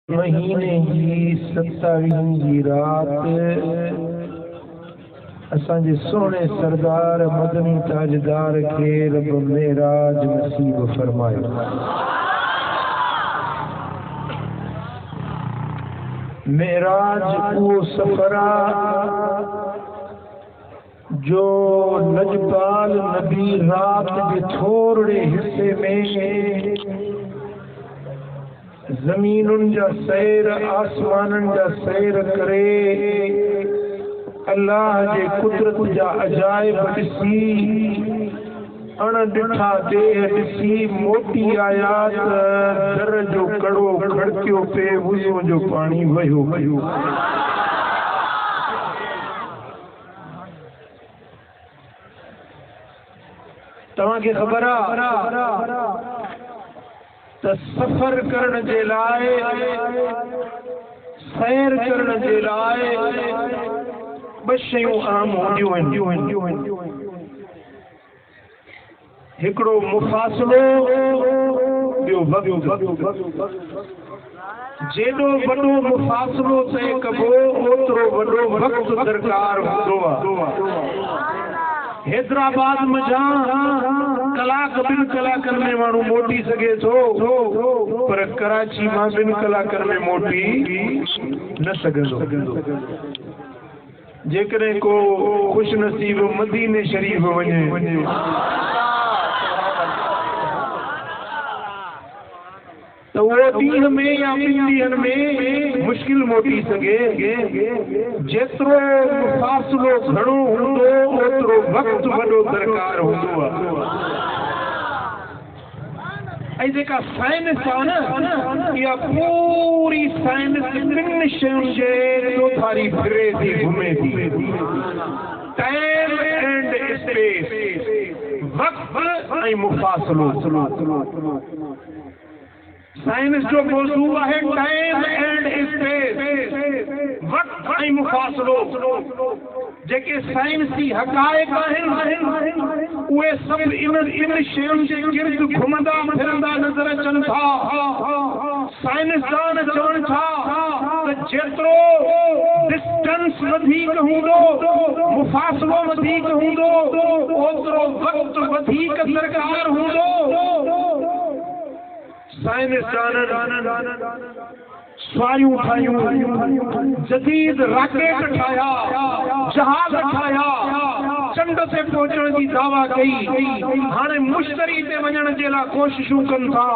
महीने की 27वीं रात असांजे सोने सरदार मदनी ताजदार के रब मेराज नसीब फरमायो। मेराज वो सफरा जो लजपाल नबी रात के थोड़े हिस्से में ज़मीनुन जा सैर आसमानन जा सैर करे अल्लाह जे कुदरत जा अजाइब ॾिसी अण ॾिठा देह ॾिसी मोटी आयात दर जो कड़ो खड़कियो पे वुज़ू जो पानी वहियो वहियो। तव्हांखे ख़बर आहे त सफ़र करण जे लाइ सैर करण जे लाइ ॿ शयूं आम हूंदियूं आहिनि। हिकिड़ो मुफ़ासिलो, ॿियो वक़्तु। जेॾो वॾो मुफ़ासिलो तय कबो ओतिरो वॾो वक़्तु दरकार हूंदो आहे। हैदराबाद मजा कलाक ॿिनि कलाकनि में माण्हू मोटी सघे थो, पर कराची मां ॿिनि कलाकनि में मोटी न सघंदो। जेकॾहिं को ख़ुशि नसीब मदीने शरीफ़ वञे त उहो ॾींहं में या ॿिनि ॾींहंनि में मुश्किल मोटी सघे। जेतिरो फ़ासिलो घणो हूंदो ओतिरो वक़्तु वॾो दरकार हूंदो आहे। ऐं जेका साइंस आहे न, इहा पूरी साइंस ॿिनि शयुनि जे चौधारी फिरे थी, घुमे थी। टाइम एंड स्पेस, वक़्तु ऐं मुफ़ासिलो। साइंस जो मौज़ू आहे टाइम एंड स्पेस, वक़्तु ऐं मुफ़ासिलो। जेके साइंसी हक़ाइक़ आहिनि उहे सभु इन शयुनि जे गिर्द घुमंदा फिरंदा नज़र अचनि था। साइंसदान चवनि था त जेतिरो डिस्टेंस वधीक हूंदो, मुफ़ासिलो वधीक हूंदो, ओतिरो वक़्तु वधीक दरकार हूंदो। साइंसदाननि स्वारियूं ठाहियूं, जदीद रॉकेट ठाहिया, जहाज ठाहिया, चंड ते पहुचण जी दावा कई। हाणे मुश्तरी ते वञण जे लाइ कोशिशूं कनि था,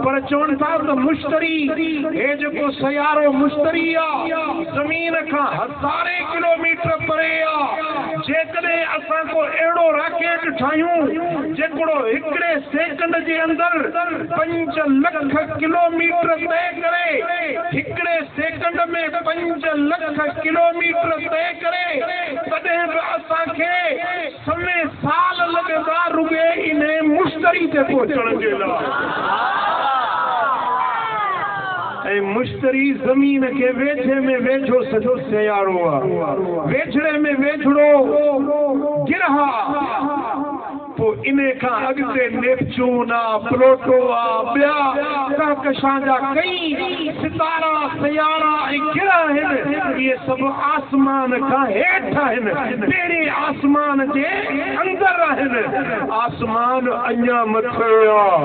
पर चवनि था त मुश्तरी, हे जेको सयारो मुश्तरी आहे, ज़मीन खां हज़ारे किलोमीटर परे आहे। जेकॾहिं असां को अहिड़ो रॉकेट ठाहियूं जेकड़ो हिकिड़े सेकंड जे अंदरि 5 लख किलोमीटर तय करे, हिकिड़े सेकंड में 5 लख किलोमीटर तय करे, तॾहिं बि असांखे समय साल लॻंदा रुॻे इन मुश्तरी ते पहुचण जे लाइ। ऐं मुश्तरी ज़मीन के वेझे में वेझो सॼो सियारो आहे, वेझड़े में वेझड़ो गिरह। पोइ इन खां अॻिते नेपच्यून आहे, प्लूटो आहे, ॿिया कहकशां जा कई सितारा सयारा ऐं गिरह आहिनि। इहे सभु आसमान खां हेठि आहिनि, ॿेड़े आसमान जे अंदरि आहिनि। आसमान अञा मथे आहे।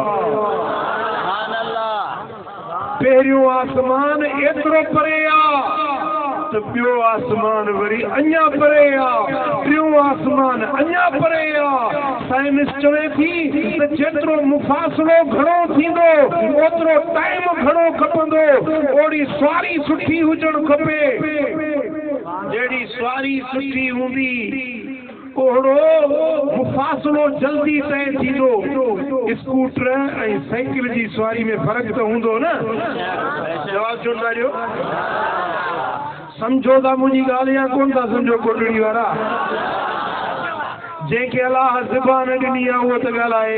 पहिरियों आसमान एतिरो परे आहे त ॿियो आसमान वरी अञा परे आहे, टियों आसमान अञा परे आहे। साइंस चवे थी त जेतिरो मुफ़ासिलो घणो थींदो ओतिरो टाइम घणो खपंदो। ओड़ी सवारी सुठी हुजणु खपे। जहिड़ी सवारी सुठी हूंदी ओड़ो मुफ़ासिलो जल्दी तय थींदो। स्कूटर ऐं साइकिल जी सवारी में फ़र्क़ु त हूंदो न? जवाबु छो था ॾियो? सम्झो था मुंहिंजी ॻाल्हि या कोन था सम्झो? कोटड़ी वारा जंहिंखे अलाह ज़बान ॾिनी आहे उहो त ॻाल्हाए।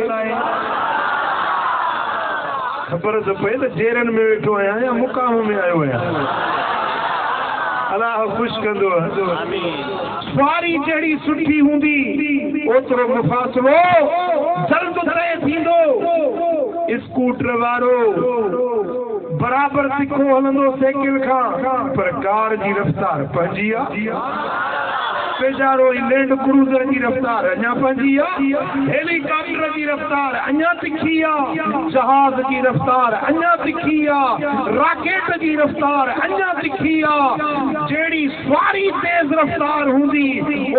ख़बर त पए त जेरनि में वेठो आहियां या मुक़ाम में आयो आहियां। अलाह ख़ुशि कंदो। सवारी जहिड़ी सुठी हूंदी ओतिरो मुफ़ासिलो जल्द तय थींदो। स्कूटर वारो बराबर तिखो हलंदो साइकिल खां पर कार जी रफ्तार पंहिंजी आहे पेजारो लैंड क्रूज़र की रफ्तार अञा पंहिंजी आहे हेलीकॉप्टर की रफ्तार अञा तिखी आहे जहाज की रफ्तार अञा तिखी आहे रॉकेट की रफ्तार अञा तिखी आहे जहिड़ी सवारी तेज़ रफ्तार हूंदी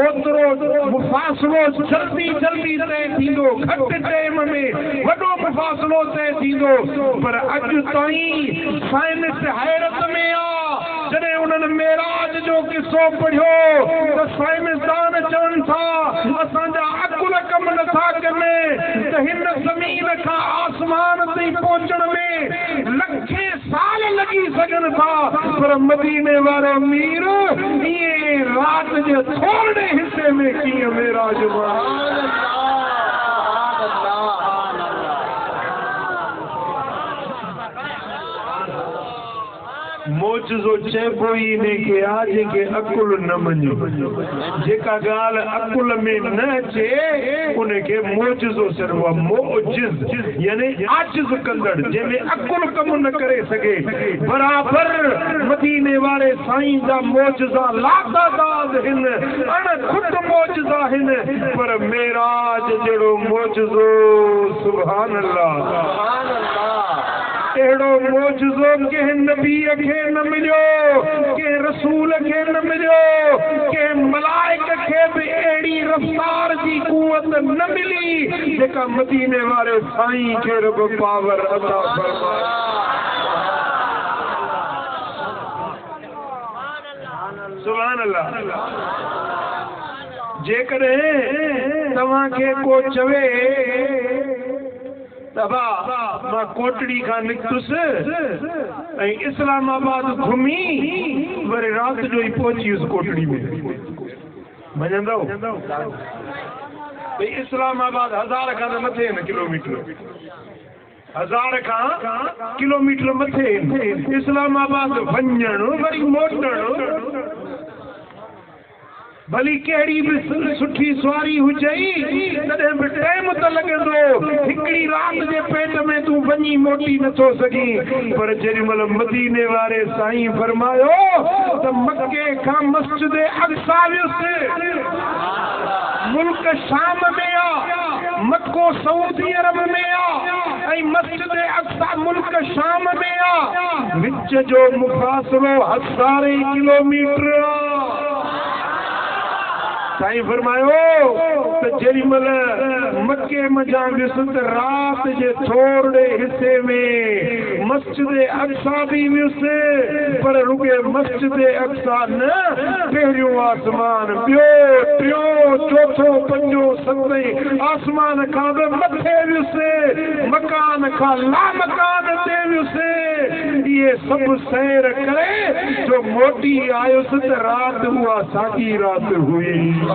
ओतिरो मुफ़ासिलो जल्दी जल्दी तय थींदो घटि टाइम में वॾो मुफ़ासिलो तय थींदो पर अॼु ताईं साइंस हैरत में आहे जॾहिं उन्हनि मेराज जो किस्सो पढ़ियो त साइंसदान चवनि था असांजा अकुल कम नथा कनि त हिन ज़मीन खां आसमान ताईं पहुचण में लखे साल लॻी सघनि था पर मदीने वारो मीर इएं राति जे थोरे हिसे में कीअं मेराज मोजो चइबो ई इन खे आहे जेके अकुल न मञो जेका ॻाल्हि अकुल में न अचे उनखे मोजो चइबो आहे मोजिज़ यानी आजिज़ कंदड़ जंहिंमें अकुल कम न करे सघे बराबर मदीने वारे साईं जा मोजज़ा लातादाद आहिनि अणखुट मोजज़ा आहिनि पर मेराज जहिड़ो मोजज़ो सुभान अल्लाह अहिड़ो मोजज़ो कंहिं नबीअ खे न मिलियो कंहिं रसूल खे न मिलियो कंहिं मलाइक खे बि अहिड़ी रफ़्तार जी क़ुवत न मिली जेका मदीने वारे साईं खे रब पावर अता फरमाए सुभान अल्लाह जेकॾहिं तव्हांखे को चवे तबा मां कोटड़ी खां निकतुसि ऐं इस्लामाबाद घुमी वरी राति जो ई पहुची कोटड़ी में मञंदो भई इस्लामाबाद 1000 खां त मथे न किलोमीटर 1000 खां किलोमीटर मथे इस्लामाबाद वञण वरी मोटण भली कहिड़ी बि सुठी सवारी हुजई तॾहिं बि टाइम त लॻंदो हिकिड़ी राति जे पेट में तूं वञी मोटी नथो सघीं पर जेॾी महिल मदीने वारे साईं फरमायो त मके खां मस्जिद अक़सा वियुसि मुल्क शाम में आहे मक्को सऊदी अरब में आहे ऐं मस्जिद अक़सा मुल्क शाम में आहे विच जो मुफ़ासिलो 1000 किलोमीटर आहे साईं फरमायो त जेॾी महिल मके मज़ा वियुसि त राति जे थोरे हिसे में मस्जिद अक़सा बि वियुसि पर रुॻे मस्जिद अक़सा न पहिरियों आसमान ॿियो टियों चोथों पंजो सतें आसमान खां बि मथे वियुसि मकान खां लामकान ते वियुसि इहे सभु सैर करे जो मोटी आयुसि त राति उहा साॻी राति हुई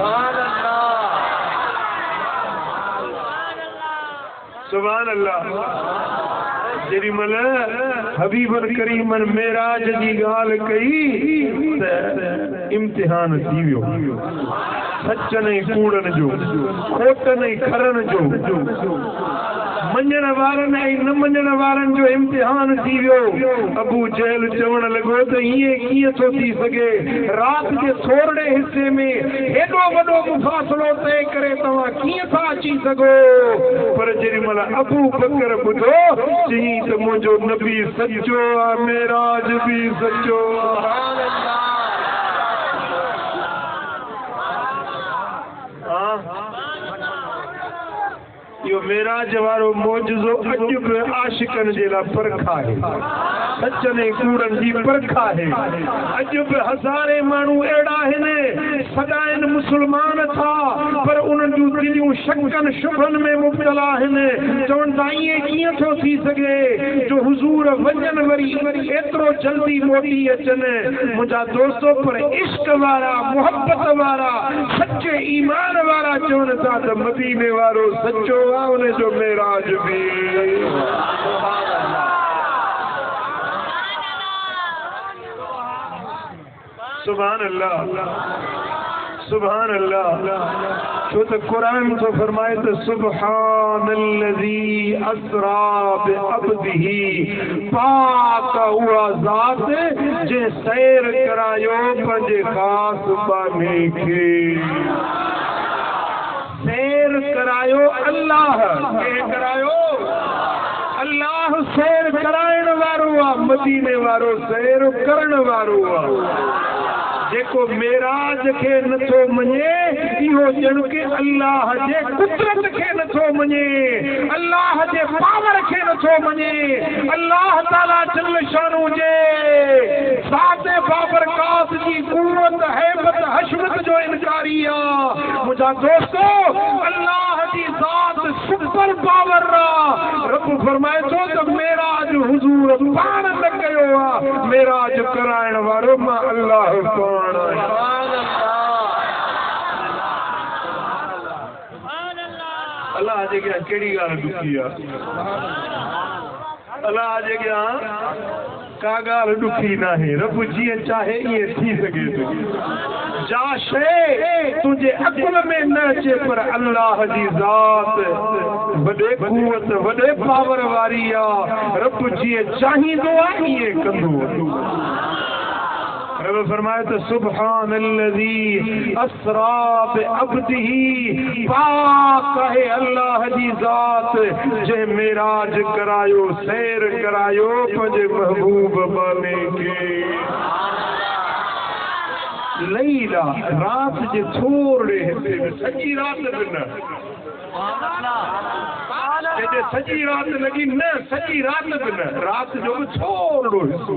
सुभान अल्लाह जेॾी महिल हबीबन करीमन मेराज जी ॻाल्हि कई त इम्तिहान थी वियो सचन ऐं कूड़न जो खोटन ऐं खरन जो मञण वारनि ऐं न मञण वारनि जो इम्तिहान थी वियो अबू जहल चवण लॻो त हीअं कीअं थो थी सघे राति जे थोरे हिसे में हेॾो वॾो मुफ़ासिलो तय करे तव्हां कीअं था अची सघो पर जेॾी महिल अबू बकर ॿुधो चई त मुंहिंजो नबी सचो आहे मेराज बि सचो इहो मेराज वारो मोजज़ो अॼु बि आशिकनि जे लाइ परख आहे सचन ऐं कूड़नि जी परख आहे अॼु बि 1000 माण्हू अहिड़ा आहिनि सदाइन मुस्लमान था पर उन्हनि जूं दिलियूं शकनि शुभनि में मुब्तला आहिनि चवनि था ईअं कीअं थो थी सघे जो हुज़ूर वञनि वरी एतिरो जल्दी मोटी अचनि मुंहिंजा दोस्तो पर इश्क वारा मुहबत वारा सचे ईमान वारा चवनि था त मदीने वारो सचो आहे उनजो मेराज बि सुभान अल्लाह सुभान अल्लाह। छो तो कुरान तो फरमाए तो सुब्हानल्लज़ी अस्रा बिअब्दिही, पाक हुआ ज़ात जे सैर करायो पंहिंजे ख़ास बाने खे। सैर करायो अल्लाह के करायो, अल्लाह सैर कराइण वारो आहे, मदीने वारो सैर करण वारो आहे। जेको मेराज खे नथो मञे इहो ॼण के अल्लाह जे कुदरत खे नथो मञे, अल्लाह जे पावर खे नथो मञे, अल्लाह ताला जल शानू जे ज़ात बाबरकात जी कुव्वत हैबत हशमत जो इनकारी आहे। मुंहिंजा दोस्तो, अल्लाह जी ज़ात सुपर पावर आहे। रब फरमाए थो त मेराज हुजूर पाण न कयो आहे, मेराज कराइण वारो मां अल्लाह अल्लाह जे अॻियां कहिड़ी ॻाल्हि ॾुखी आहे? अल्लाह जे अॻियां का ॻाल्हि ॾुखी नाहे। रब जीअं चाहे ईअं थी सघे थो। जा शइ तुंहिंजे अकुल में न अचे पर अल्लाह जी ज़ात वॾे कुवत वॾे पावर वारी आहे। रब जीअं चाहींदो आहे ईअं कंदो। रब फरमाए तो सुब्हानल्लज़ी अस्रा बिअब्दिही, पाक है अल्लाह जी ज़ात जे मेराज करायो सैर करायो पंहिंजे महबूब बाने खे। लैला रात जे थोड़े हिस्से में, सॼी रात बि न, सॼी रात लॻी न, सॼी रात बि न, रात जो बि थोड़ो हिस्सो।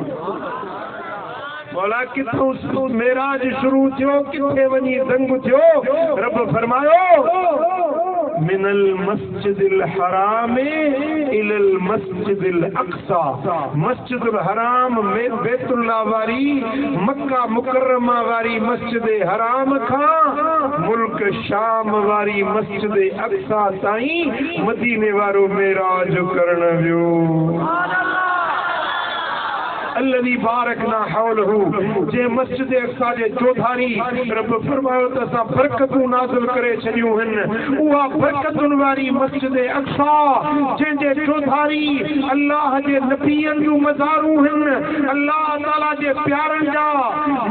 मौला किथों मेराज शुरू थियो, किथे वञी ज़ंग थियो? रब फरमायो मिनल मस्जिदिल हराम इलल मस्जिदिल अक्सा, मस्जिदुल हराम में बैतुल्लाह वारी मक्का मुकर्रमा वारी मस्जिद हराम खां मुल्क शाम वारी मस्जिद अक्सा ताईं मदीने वारो मेराज करण वियो। अल्लज़ी बारकना हौलहू, जे मस्जिद अक्सा जे चौधारी रब फरमायो त असां बरकतूं नाज़िल करे छॾियूं आहिनि। उहा बरकतुनि वारी मस्जिद अक्सा जंहिंजे चौधारी अल्लाह जे नबीअनि जूं मज़ारूं आहिनि, अल्लाह ताला जे प्यारनि जा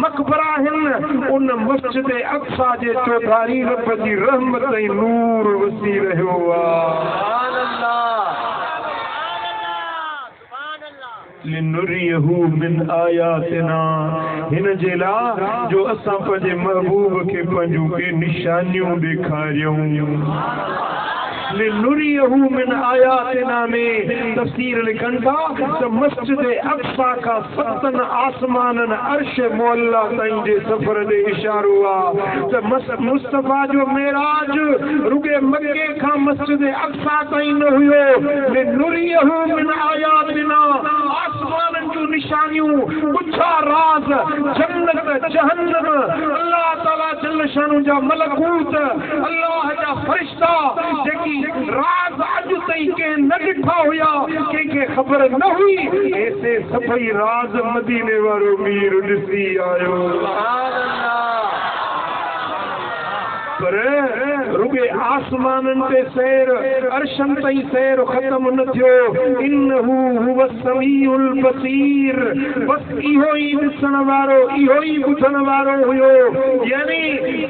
मक़बरा आहिनि, उन मस्जिद अक्सा जे चौधारी रब जी रहमत ऐं नूर वसी रहियो आहे। लिनुरियहू मिन आयातिना, हिन जे लाइ जो असां पंहिंजे महबूब खे पंहिंजूं के निशानियूं ॾेखारियूं। लिनुरियहू मिन आयातिना में तफसीर लिखनि था त मस्जिद अक्सा का 7 आसमाननि अर्श मुअल्ला ताईं जे सफ़र ॾे इशारो आहे त मुस्तफ़ा जो मेराज रुगे मक्के खां मस्जिद अक्सा ताईं न हुयो। लिनुरियहू मिन आयातिना, आसमाननि जूं निशानियूं, ॻुच्छा राज़, जन्नत जहन्नम, अल्लाह ताला जल शानू जा मलकूत, अल्लाह जा फरिश्ता जेकी राज अॼु ताईं के न ॾिठा हुया, कंहिंखे ख़बर न हुई, ऐसे सभई राज मदीने वारो मीर ॾिसी आयो। पर रुगे आसमाननि ते सैर, अर्शन ताईं सैर ख़त्म न थियो। इन्नहू हुवस समीउल बसीर, बस इहो ई ॾिसण वारो, इहो ई ॿुधण वारो हुयो। यानी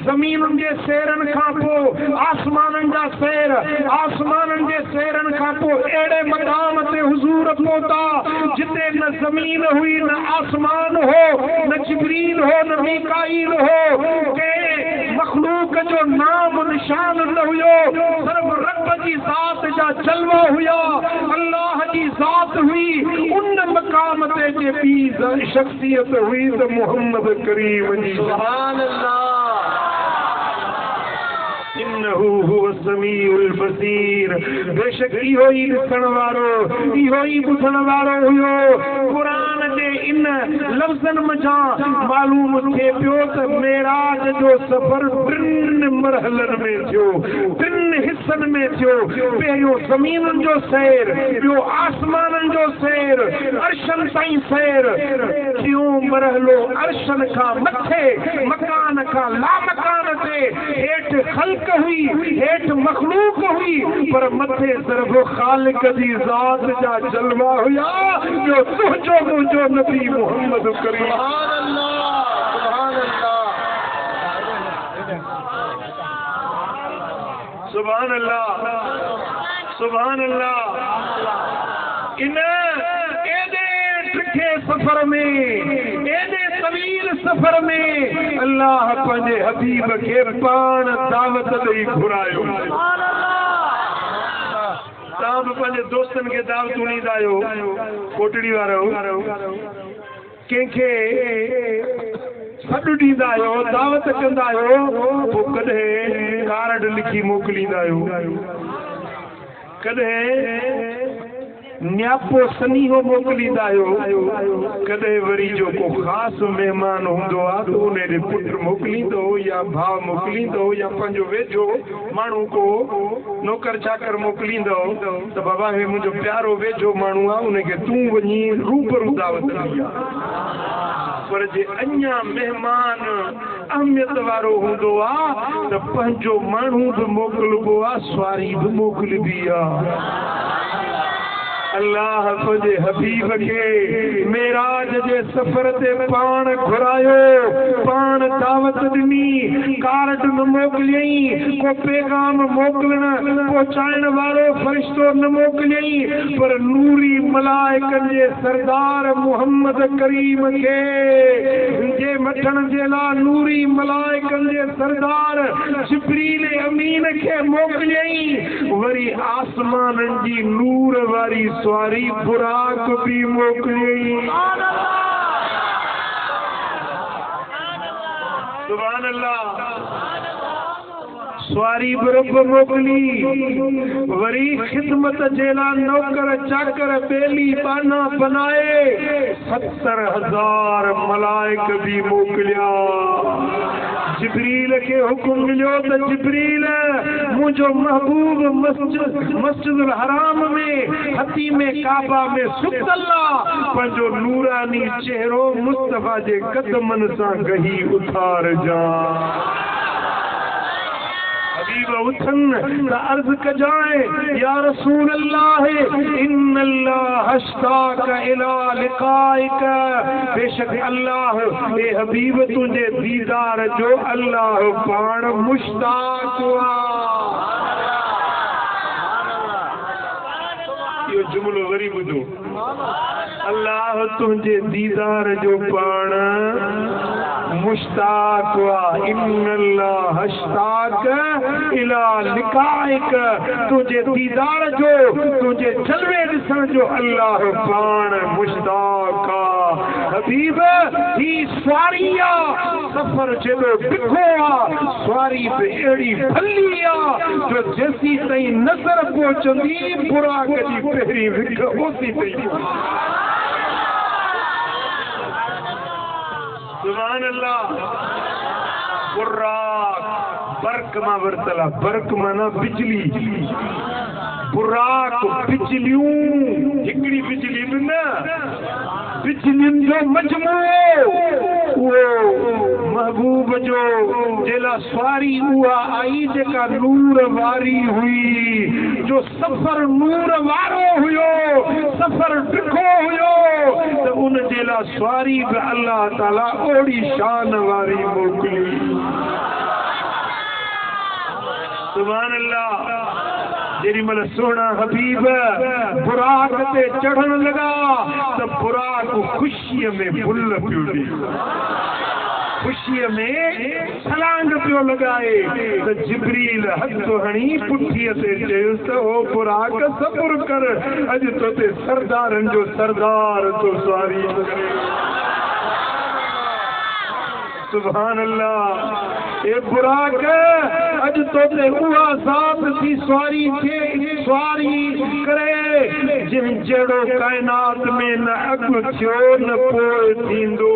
ज़मीनुनि जे सैरनि खां पोइ आसमाननि जा सैर, आसमाननि जे सैरनि खां पोइ अहिड़े मक़ाम ते हुज़ूर पहुता जिते न ज़मीन हुई, न आसमान हो, न जिब्रील हो, न मीकाईल हो, के मखलूक जो नाम निशान न हुयो, सिर्फ रब जी ज़ात जा जलवा हुया, अल्लाह जी ज़ात हुई। उन मक़ाम ते जे ॿी शख्सियत हुई त मोहम्मद करीम जी। सुभान अल्लाह। इन्नहू हुव समीउल बसीर, बेशक इहो ई ॾिसण वारो, इहो ई ॿुधण वारो हुयो। क़ुरान जे इन लफ्ज़न मजा मालूम थे पियो त मेराज जो सफ़र टिन मरहलन में थियो, टिन हिस्सन में थियो। पहिरियों ज़मीन जो सैर, ॿियो आसमान जो सैर, अर्शन ताईं सैर। टियों मरहलो अर्शन खां मथे मकान खां लामकान ते हेठि ख़ल्क़ हुई, हेठि मखलूक हुई, पर मथे सिर्फ़ ख़ालिक जी ज़ात जा जलवा हुया। जो तुंहिंजो मुंहिंजो नबी मोहम्मद करीम। सुभान अल्लाह, सुभान अल्लाह। इन एदे टिखे सफ़र में, एदे तवील सफ़र में अल्लाह पंहिंजे हबीब खे पाण दावत ॾेई घुरायो। तव्हां बि पंहिंजे दोस्तनि खे दावतूं ॾींदा आहियो, कोटड़ी वारो कंहिंखे सॾु ॾींदा आहियो, दावत कंदा आहियो, पोइ कॾहिं कार्ड लिखी मोकिलींदा आहियो, कॾहिं न्यापो सनीहो मोकिलींदा आहियो, कॾहिं वरी जो को ख़ासि महिमान हूंदो आहे त उन ॾे पुटु मोकिलींदो या भाउ मोकिलींदो या पंहिंजो वेझो माण्हू को नौकर चाकर मोकिलींदो त बाबा हे मुंहिंजो प्यारो वेझो माण्हू आहे, उनखे तूं वञी रूबरू दावत ॾी आहे। पर जे अञा महिमान अहमियत वारो हूंदो आहे त पंहिंजो माण्हू बि मोकिलिबो आहे, सुवारी बि मोकिलिबी आहे। अल्लाह तुझे हबीब के मेराज जे सफर ते पाण घुरायो, पाण दावत ॾिनी, कार्ड न मोकिलियई, को पैगाम मोकिलण पहुचाइण वारो फ़रिश्तो न मोकिलियई, पर नूरी मलाइकनि जे सरदार मोहम्मद करीम खे जे मठण जे लाइ नूरी मलाइकनि जे सरदार जिब्रील अमीन खे मोकिलियई। वरी आसमाननि जी नूर वारी सवारी बुराक भी मोकिली। सुभान अल्लाह। सवारी बरब मोकिली, वरी खिदमत जे लाइ नौकर चाकर बेली बाना बनाए 70,000 मलाइक भी मोकिलिया। जिब्रील के हुकुम मिलियो त जिब्रील मुझो महबूब मस्जिद हराम में हती में काबा में सुतल्ला पंजो नूरानी चेहरो मुस्तफा जे कदमन सां गही उतार जा। हबीब उथन त अर्ज कजाए या रसूल अल्लाह इन्नल्लाह अश्ताक इला लिकाइक। बेशक अल्लाह ए हबीब तुझे दीदार जो अल्लाह पाण मुश्ताक हुआ। यो जुमलो वरी ॿुधो, अल्लाह तुझे दीदार जो पाण मुश्ताक हुआ। इन्नल्लाह अश्ताक इला लिकाइक। तुझे दीदार जो, तुझे जलवे ॾिसण जो अल्लाह पाण मुश्ताक आ। हबीब ही सवारी आ, सफ़र जेॾो ॾिघो आ, सवारी बि अहिड़ी भली आ जो जेसी ताईं नज़र पहुचंदी बुराक जी पहिरीं विख ओसी ताईं। सुभान अल्लाह। बुराक बर्क मां वरतला, बर्क माना बिजली, बुराक बिजलियूं, हिकिड़ी बिजली बि न, बिजलियुनि जो मजमूओ। उहो महबूब जो जेला सवारी उहा आई जेका नूर वारी हुई, जो सफ़र नूर वारो हुयो, सफ़र ॾिघो हुयो, त उन जेला सवारी बि अल्लाह ताला ओड़ी शान वारी मोकिली। सुभान अल्लाह। जेॾी महिल सोना हबीब बुराक ते चढ़ण लॻा त बुराक ख़ुशीअ में बुल पियो ॾे, ख़ुशीअ में छलांग पियो लॻाए त जिब्रील हथु हणी पुठीअ ते चयुसि त ओ बुराक सब्र कर, अॼु तोते सरदारनि जो सरदार तो सवारी करे। सुभान अल्लाह। ए बुराक अॼु तोते उहा ज़ात थी सवारी थे, सवारी करे जिन जड़ो कायनात में न अगु थियो न पोइ थींदो।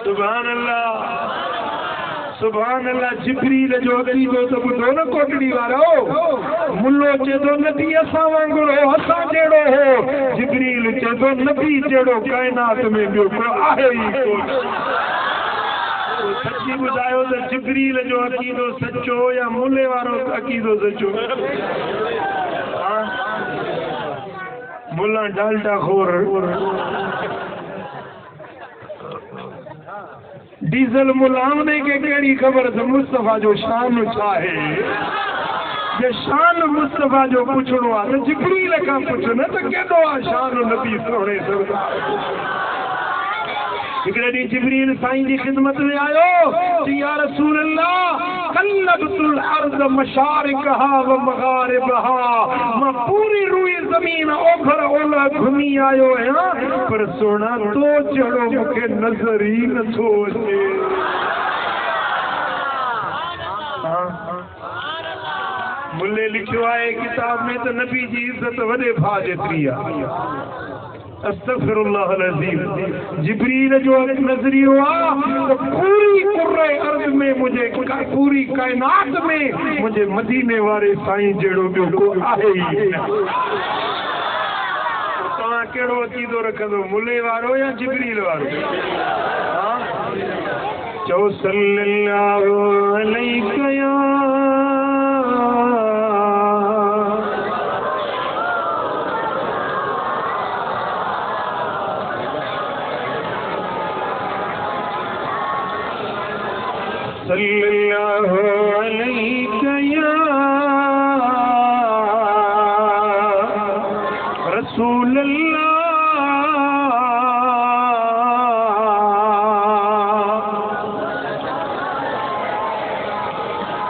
सुभान अल्लाह, सुभान अल्लाह। जिब्रील जो अक़ीदो त ॿुधो न कोटड़ी वारो, मुल्लो चए थो नबी असां वांगुरु हो, असां जहिड़ो हो। जिब्रील चए थो नबी जहिड़ो कायनात में ॿियो को आहे ई कोन। सची ॿुधायो त जिब्रील जो अक़ीदो सचो या मुल्ले वारो अक़ीदो सचो? मुल्ला डाल्डा खोर, डीजल मुलामने के कहिड़ी ख़बर त मुस्तफ़ा जो शान छा आहे। जे शान मुस्तफ़ा जो पुछणो आहे त जिब्रील खां पुछ न त केॾो आहे शान नबी सोणे सरदार। हिकिड़े ॾींहुं जिब्रील साईं जी ख़िदमत में आयो चई या रसूल अल्लाह कल्लबतुल अर्ज़ मशारिकहा व मगारिबहा, मां पूरी रुई ज़मीन ओभर ओलह घुमी आयो आहियां, पर सोना तो जहिड़ो मूंखे नज़र ई नथो अचे। मुल्ले लिखियो आहे किताब में त नबी जी इज़त वॾे भाउ जेतिरी आहे। अस्तग़फिरुल्लाह अज़ीम। जिब्रील जो नज़रियो आहे त पूरी कुर्रे अर्ज़ में मुझे पूरी कायनात में मुझे मदीने वारे साईं जहिड़ो ॿियो को आहे ई न। तव्हां कहिड़ो अक़ीदो रखंदो, मुल्ले वारो या जिब्रील वारो? चओ सल्लल्लाहु अलैहि या सल्लल्लाहु अलैहि या रसूल अल्लाह।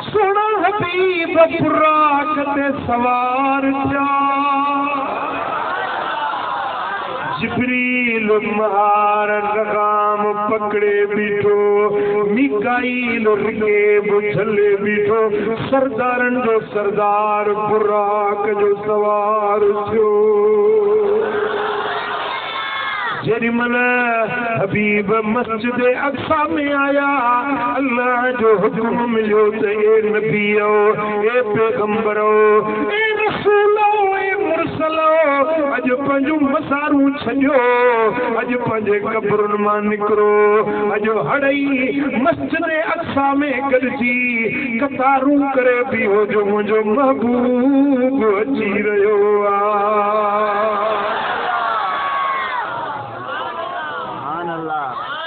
सोना हबीब बुराक ते सवार थिया, जिब्रील महार लगाम पकड़े बीठो, मिकाईल रकेब झले बीठो, सरदारन जो सरदार बुराक जो सवार थियो। जेॾीमहिल हबीब मस्जिद अक़सा में आया, अल्लाह जो हुक्म मिलियो त ए नबीओ, ए पैगंबरो, ए रसूलो, ए मुरसलो, अॼु पंहिंजूं मसारूं छॾियो, अॼु पंहिंजे कब्रुनि मां निकिरो, अॼु हड़ई मस्जिद अक़सा में गॾिजी कतारूं करे बीहो जो मुंहिंजो महबूब अची रहियो आहे।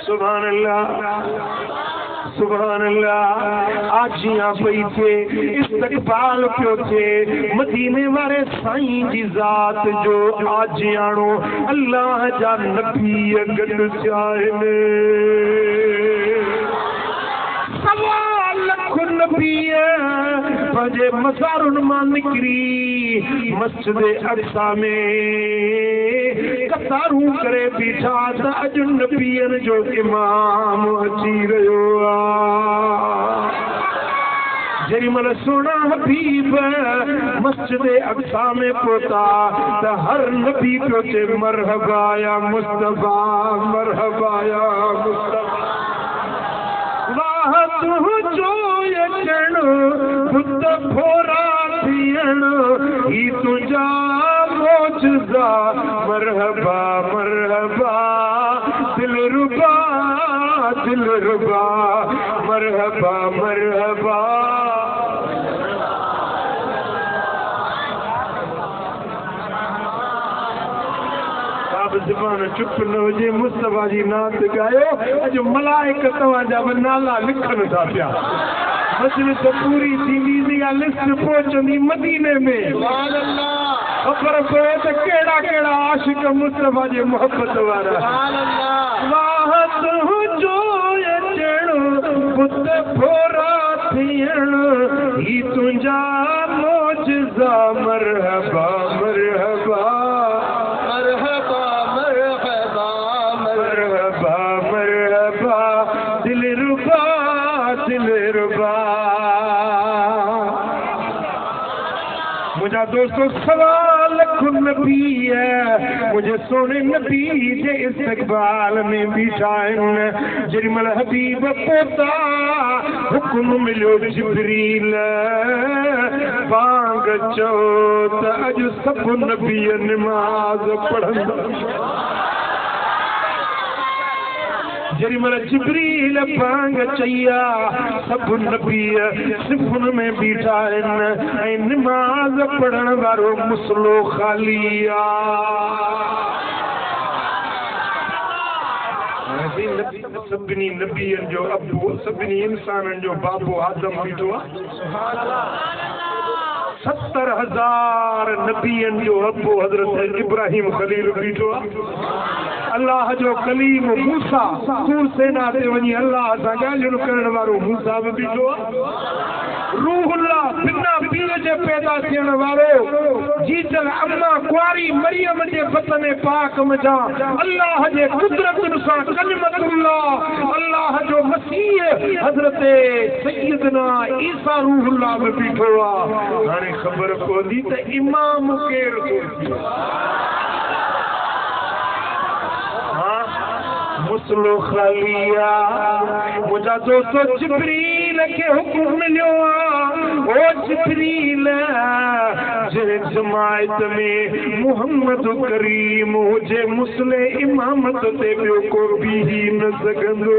सुभान अल्लाह, सुभान अल्लाह। आजियां पई थे, इस्तक़बाल पियो थे मदीने वारे साईं जी ज़ात जो। आजियाणो अल्लाह जा नबी गॾु थिया आहिनि। सवा लख नबी पंहिंजे मज़ारुनि मां निकिरी मस्जिद अक़सा में कतारूं करे बीठा त अॼु नबीअनि जो इमाम अची रहियो आहे। जेॾीमहिल सोना हबीब मस्जिद अक़सा में पहुता त हर नबी पियो चए मरहबा या मुस्तफ़ा, मरहबा या मुस्तफ़ा। वाह तुंहिंजो अचण खुद फोरा थियण ही तुंहिंजा मौजज़ा, मरहबा मरहबा दिलरुबा दिलरुबा, मरहबा मरहबा। ज़बान चुप न हुजे, मुस्तफ़ा जी नात ॻायो। अॼु मलाइक तव्हांजा नाला लिखनि था पिया। मजलिस पूरी थींदी, इहा लिस्ट पहुचंदी मदीने में। ख़बर पए त कहिड़ा कहिड़ा आशिक मुस्तफ़ा जे मोहबत वारा। वाह तुंहिंजो अचण बुत फोरा थियण ही तुंहिंजा मौजज़ा, मरहबा मरहबा मरहबा मरहबा मरहबा दिलरुबा दिलरुबा। दोस्तों सवाल खुद नबी है मुझे सोने नबी जे इस्तकबाल में बिठाइन जरिमल हबीब पोता हुक्म मिलो जिब्रील बांग चो त अज सब नबी नमाज पढ़ंदा जरिमल जिब्रील बांग चया सब नबी सिफुन में बीठाइन ऐं नमाज पढ़ण वारो मुसलो खालिया सभिनी नबियन जो अबू सभिनी इंसानन जो बाबू आदम बीठो आहे 70,000 नबियन जो अबू हजरत इब्राहिम खलील बीठो आहे अल्लाह जो कलीम मूसा तूर सेना ते वञी अल्लाह सां ॻाल्हियूं करण वारो मूसा बि बीठो आहे रूहुल्लाह बिना पीर जे पैदा थियण वारो जीतल अम्मा कुआरी मरियम जे बतन पाक मजा अल्लाह जे कुदरत सां कलिमतुल्लाह अल्लाह जो मसीह हजरत सैयदना ईसा रूहुल्लाह बि बीठो आहे हाणे ख़बर पवंदी त इमाम केरु थो मुसलो खालिया मुझा दोस्तों जिब्रील के हुक्म मिलियो ओ जिब्रील जे जमायत में मुहम्मद करीम हुजे मुसले इमामत ते ॿियो को बीही न सघंदो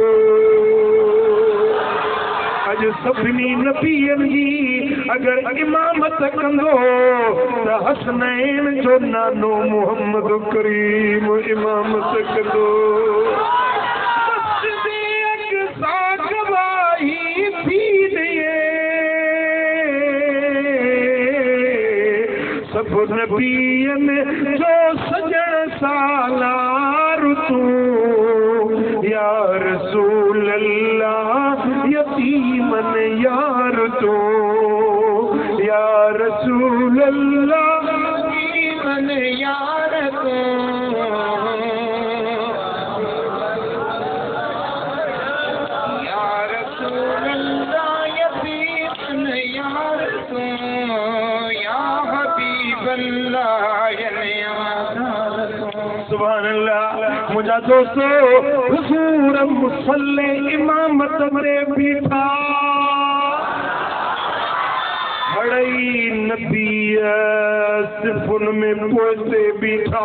अज सभिनी नबियन जी अगर इमामत कंदो त हसनैन जो नानो मुहम्मद करीम इमामत कंदो सब नबियन जो सजण सालार तू या रसूल अल्लाह यतीमन यार तू या रसूल अल्लाह यतीमन यार तू या रसूल अल्लाह यतीमन यार तू सुभान अल्लाह मुझा दोस्तों हुजूर मुसल्ले इमामत में बीठा बड़ई नबी सिफुन में पोते बीठा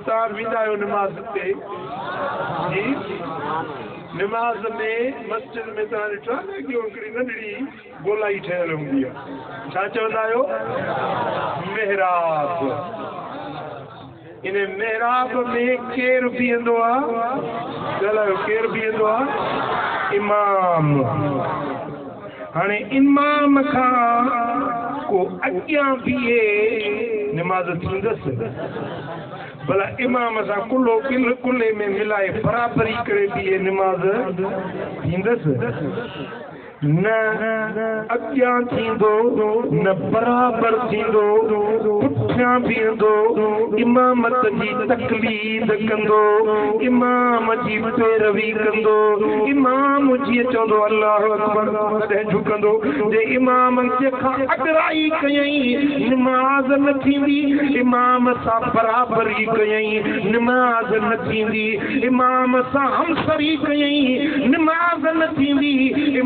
तार विदायो नमाज ते जी नमाज में मस्जिद में तव्हां ॾिठो आहे न कि हिकिड़ी नंढड़ी गोलाई ठहियल हूंदी आहे छा चवंदा आहियो मेहराब इन मेहराब में केरु बीहंदो आहे ॻाल्हायो केरु बीहंदो आहे इमाम हाणे इमाम खां को अॻियां बीहे नमाज़ थींदसि भला इमाम सां कुल्लो कुल्ले में मिलाए बराबरी करे बीहे नमाज़ थींदसि न अॻियां थींदो न बराबर थींदो पुठियां बीहंदो इमामत जी तकलीद कंदो इमाम जी पैरवी कंदो इमाम जीअं चवंदो अल्लाहु अकबर तॾहिं झुकंदो जे इमाम खां अॻराई कयईं नमाज़ न थींदी इमाम सां बराबरी कयईं नमाज़ न थींदी इमाम सां हमसरी कयईं नमाज़ न थींदी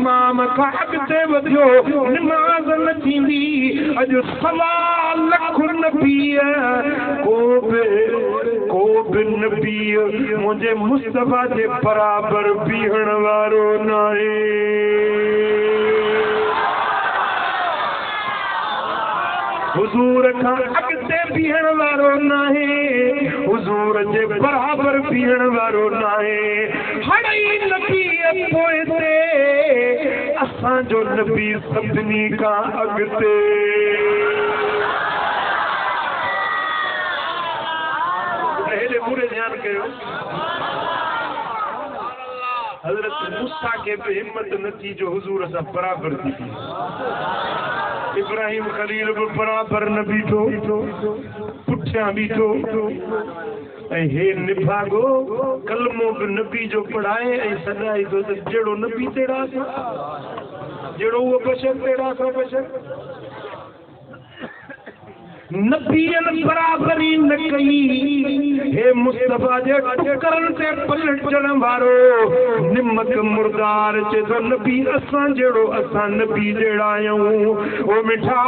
इमाम खां अॻिते वधियो नमाज़ न थींदी अॼु 1.25 लख नबी को बि नबी मुंहिंजे मुस्तफ़ा जे बराबर बीहण वारो न आहे हुजूर खां अॻिते बीहण वारो न आहे हुजूर जे बराबर बीहण वारो न आहे हड़ई नबी पोइते असांजो नबी सभिनी खां अॻिते हेॾे पूरे ध्यानु कयो हज़रत मूसा खे बि हिम्मत न थी जो हुजूर सां बराबर थी इब्राहिम खलील बि बराबर न बीठो पुठियां बीठो ऐं हे निभागो कलमो बि नबी जो पढ़ाए ऐं सॾाए थो त जहिड़ो नबी तहिड़ा असां जहिड़ो उहो बशर तहिड़ा असां बशर नबीन बराबरी न कई हे मुस्तफा जे करन ते पलटण वारो निमक मुर्दार चे तो नबी असां जेड़ो असां नबी जेड़ा आयूं ओ मिठा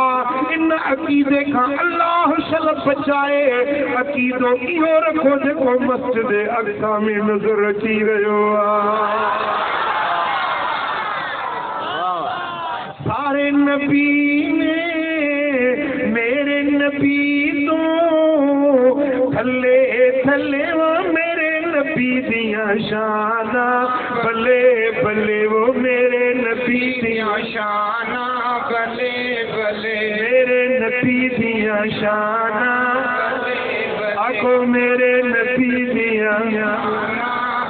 इन अकीदे का अल्लाह शल बचाए अकीदो इहो रखो जेको मस्जिद अक्सा में नजर अची रहियो सारे नबी ने मेरे नबी तो थले थले वो मेरे नबी दिया शाना भले भले वो मेरे नबी दिया शाना भले भले मेरे नबी दिया शाना आखो मेरे नबी दिया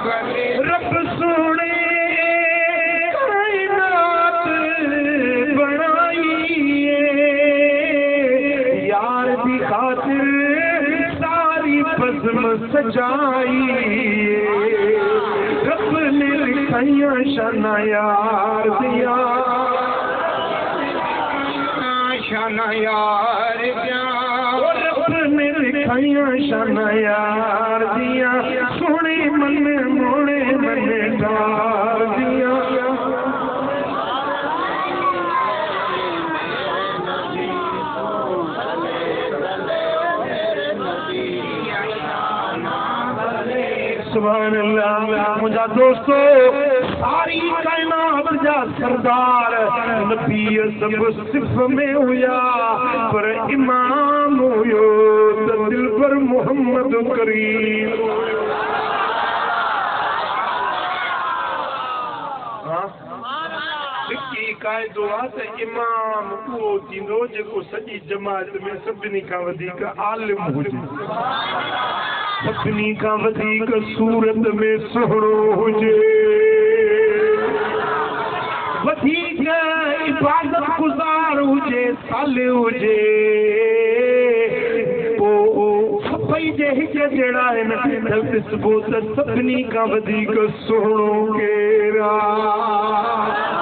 भले रब सोने सजाई रब ने लिखाइया शाना यार दिया शाना यार दिया रब ने लिखाइया शाना यार दिया सोने मन मोड़े मन डार दिया सुभान अल्लाह मुझा दोस्तों सारी कायनात जा सरदार नबी सब सिर्फ में हुआ पर इमाम हुयो तो दिल पर मोहम्मद करीम कायदो आहे त इमाम उहो थींदो जेको सॼी जमात में सभिनी खां वधीक आलिम हुजे सभिनी खां वधीक सूरत में सुहिणो हुजे वधीक इबादत गुज़ार हुजे साले हुजे पोइ जे हिक जहिड़ा आहिनि त ॾिसबो त सभिनी खां वधीक सुहिणो केरु आहे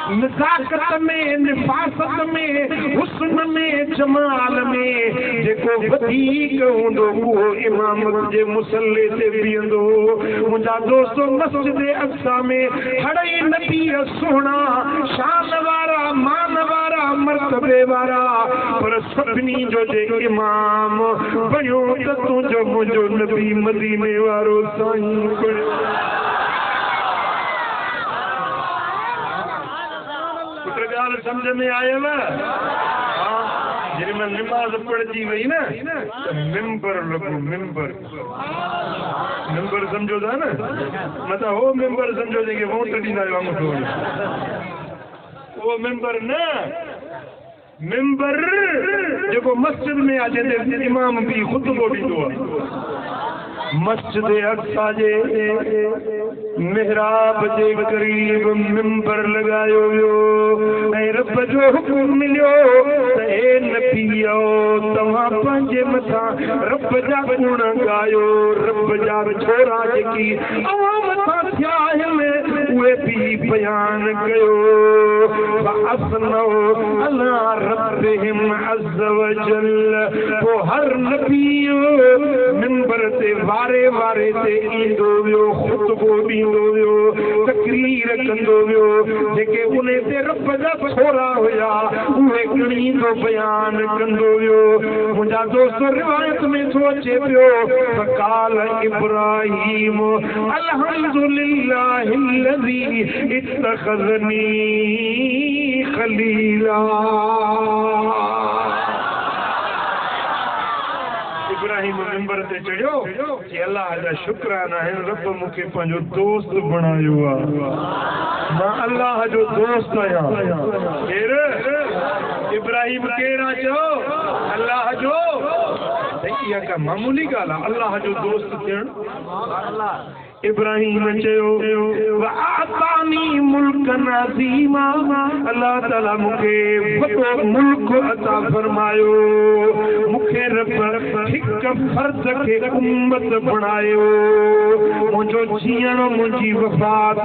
नज़ाकत में निफासत में हुस्न में जमाल में जेको वधीक हूंदो उहो इमामत जे मुसल्ले ते बीहंदो मुंहिंजा दोस्तो मस्जिद अक्सा में हड़ई नबी सुहिणा शान वारा मान वारा मर्तबे वारा पर सभिनी जो जे इमाम बणियो त तुंहिंजो मुंहिंजो नबी मदीने वारो साईं समझ में आया ना हाँ जब मैं नमाज पढ़ती वही ना मिंबर लगो मिंबर मिंबर समझो था ना मतलब वो मिंबर समझो थे कि वो तड़ी ना वो मिंबर ना मिंबर जो मस्जिद में आ जाते इमाम भी खुद को भी दो मस्जिद अक्सा जे मेहराब जे करीब मिंबर लगायो वियो ऐं रब जो हुकुम मिलियो त हे नबीओ तव्हां पंहिंजे मथां रब जा गुण ॻायो रब जा छोरा जेकी अवां मथां थिया आहिनि उहे बि बयान कयो फअस्नौ अला रब्बिहिम अज़्ज़ वजल पोइ हर नबीओ मिंबर ते वारे वारे ते ईंदो वियो ख़ुतबो ॾींदो वियो तकरीर कंदो वियो जेके उन ते रब जा छोरा हुया उहे ॻणींदो बयान कंदो वियो मुंहिंजा दोस्त रिवायत में थो अचे पियो फक़ाल इब्राहीम अल्हम्दुलिल्लाहि अल्लज़ी इत्तख़ज़नी ख़लीला इब्राहिम मिंबर ते चढ़ियो कि अल्लाह जा शुक्राना है रब मूंखे पंहिंजो दोस्त बणायो आहे मां अल्लाह जो दोस्त आहियां केरु इब्राहिम केरु आहे चओ अल्लाह जो इहा का मामूली ॻाल्हि आहे अल्लाह जो दोस्त थियणु इब्राहिम चयो आतानी मुल्कन अज़ीमा अल्लाह ताला मूंखे वॾो मुल्क अता फरमायो मूंखे रब हिक फर्द खे उम्मत बणायो मुंहिंजो जीअण मुंहिंजी वफ़ात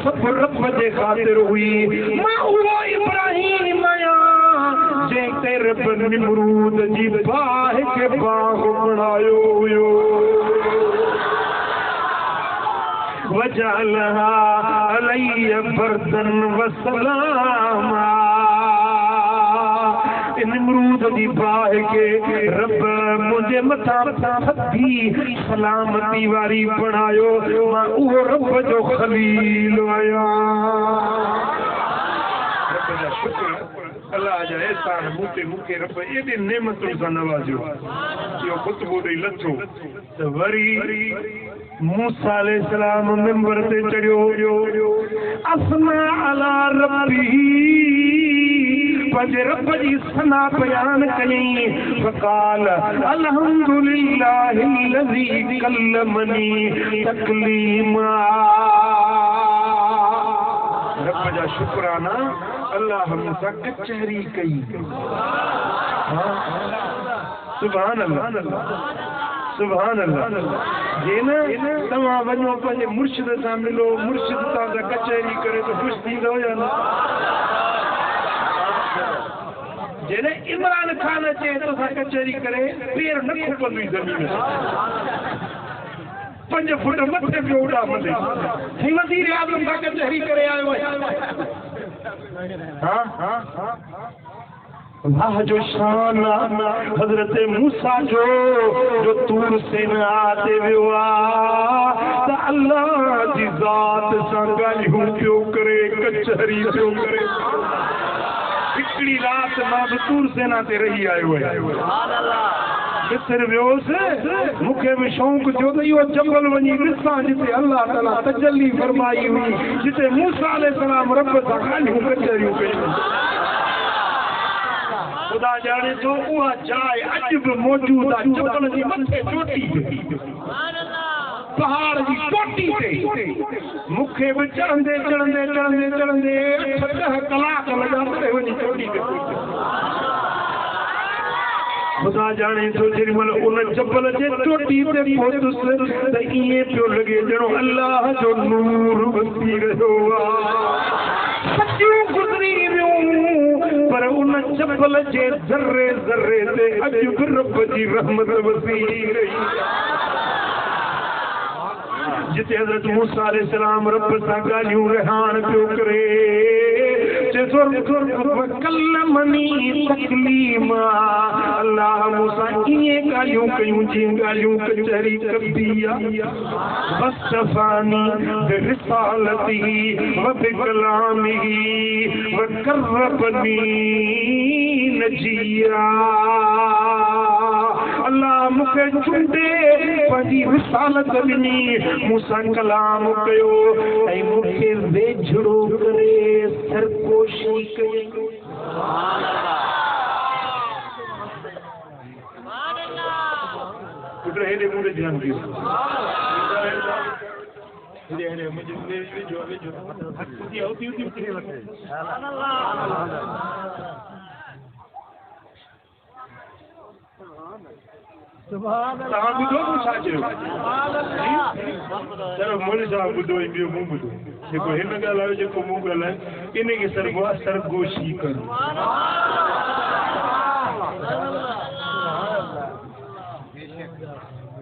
सभु रब जे ख़ातिर हुई मां उहो इब्राहिम आहियां जंहिं रब निमरूद जी बाहि खे बाग बणायो हुयो वजअलहा अलैहि बरदन वसलामा निमरूद जी बाहि खे रब मुंहिंजे मथां थधी सलामती वारी बणायो मां उहो रब जो खलील आहियां अल्लाह जा एहसान मूंखे रब एॾे नेमतुनि सां नवाज़ियो इहो ख़ुतबो ॾेई लथो त वरी मूसा अलैहिस्सलाम मिंबर ते चढ़ियो असना अला रब्बी पंहिंजे रब जी सना बयान कयईं फक़ाल अल्हम्दुलिल्लाहिल्लज़ी कल्लमनी तकलीमा रब जा शुक्राना अल्लाह मूंसां कचहरी कई सुभान अल्लाह सुभान अल्लाह जे न तव्हां वञो पंहिंजे मुर्शिद सां मिलो मुर्शिद तव्हां कचहरी करे त ख़ुशि थींदो या न जॾहिं इमरान खान अचे तोसां कचहरी करे पेर न खुपंदी ज़मीन 5 फुट मथे पियो उॾा मथे ही वज़ीर आज़म सां कचहरी करे आयो आहे वाह जो शान हज़रत मूसा जो तूर सेना ते वियो आहे त अल्लाह जी ज़ात सां ॻाल्हियूं पियो करे कचहरी पियो करे हिकिड़ी राति मां बि तूर सेना ते रही आयो आहियां मिस्र वियोसि मूंखे बि शौक़ु थियो त इहो जबल वञी ॾिसां जिते अल्लाह ताला तजल्ली फरमाई हुई जिते मूसा अलैहिस्सलाम रब सां ॻाल्हियूं कचहरियूं कयूं ख़ुदा ॼाणे थो उहा जाइ अॼु बि मौजूदु आहे जबल जी मथे चोटी ते पहाड़ जी चोटी ते मूंखे बि चढ़ंदे 10 कलाक लॻा तॾहिं वञी चोटी ते ख़ुदा ॼाणे थो जेॾीमहिल उन जबल जे चोटी ते पहुतुसि त ईअं पियो लॻे ॼणो अल्लाह जो नूर वसी रहियो आहे सचियूं गुज़री वियूं पर उन जबल जे ज़र्रे ज़र्रे ते अॼु बि रब जी रहमत वसी रही जिते हज़रत मूसा अलैहिस्सलाम रब सां ॻाल्हियूं रिहान पियो करे कल्लमनी तकलीमा अल्लाह मूसा ईअं ॻाल्हियूं कयूं जीअं ॻाल्हियूं कचहरी कबी आहे वस्तफ़ानी बिरिसालती व बिकलामिही व कर्रबनी नजिया अल्लाह मूंखे चूंडे पंहिंजी रिसालत ॾिनी मूंसां कलाम कयो ऐं मूंखे वेझड़ो करे सरगोशी कई पुत्र हेॾे मूंखे ध्यानु ॾियो तव्हां ॿुधो छा चयो चलो मोली साहब ॿुधो ऐं ॿियो मूं ॿुधो जेको हिन ॻाल्हायो जेको मूं ॻाल्हायो इन खे सरगोशी करो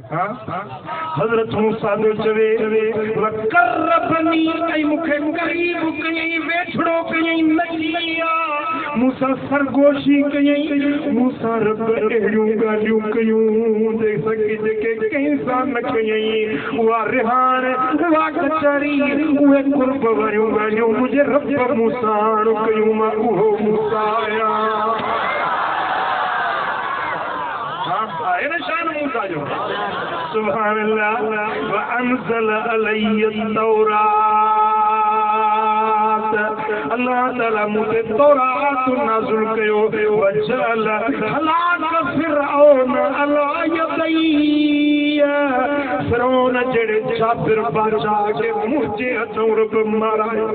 हज़रत मूसा जो चवे वकर्रबनी ऐं मूंखे क़रीब कयईं वेझड़ो कयईं नजिया मूसा सरगोशी कयईं मूसा रब अहिड़ियूं ॻाल्हियूं कयूं जेके कंहिं सां न कयईं उहा रिहान उहा कचहरी उहे कुर्ब वारियूं ॻाल्हियूं मुंहिंजे रब मूसा कयूं मां उहो मूसा आहियां आहे न शान मूसा जो सुभान अल्लाह व अंज़ल अलैहि तौरात अल्लाह ताला मुझे तौरात नाज़िल कयो वजअल खलाक फिरऔन अला यदई फिरौन जहिड़े जाबिर बादशाह खे मुंहिंजे हथों रब मारायो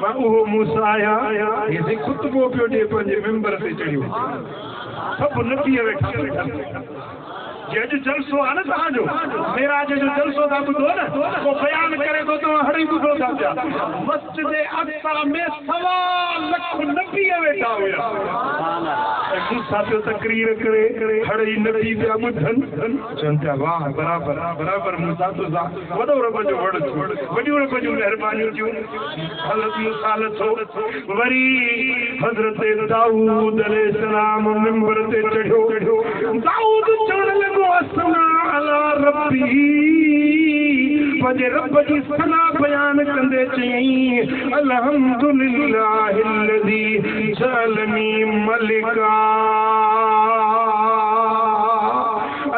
मां उहो मूसा आहियां हिते ख़ुतबो पियो ॾिए पंहिंजे मिंबर ते चढ़ियो सभु नबी वेठा ये जो जलसो है ना तव्हांजो मेराज जो जलसो था ॿुधो न को बयान करे तो हड़ी ॿुधो था पिया मस्जिद अक़सा में 1.25 लाख नबी वेठा हुया मूसा पियो तकरीर करे हड़ी नबी पिया ॿुधनि चवनि पिया वाह बराबर बराबर मूसा तो वॾो रब जो वड़ वॾियूं रब जूं महिरबानियूं थियूं हज़रत मूसा लथो वरी हज़रत दाऊद अलैहिस्सलाम मिंबर ते चढ़ियो दाऊद चवण लॻो असना अला रब्बी पंहिंजे रब जी सना बयान कंदे चयईं अल्हम्दुलिल्लाहिल्लज़ी जअलनी मलिका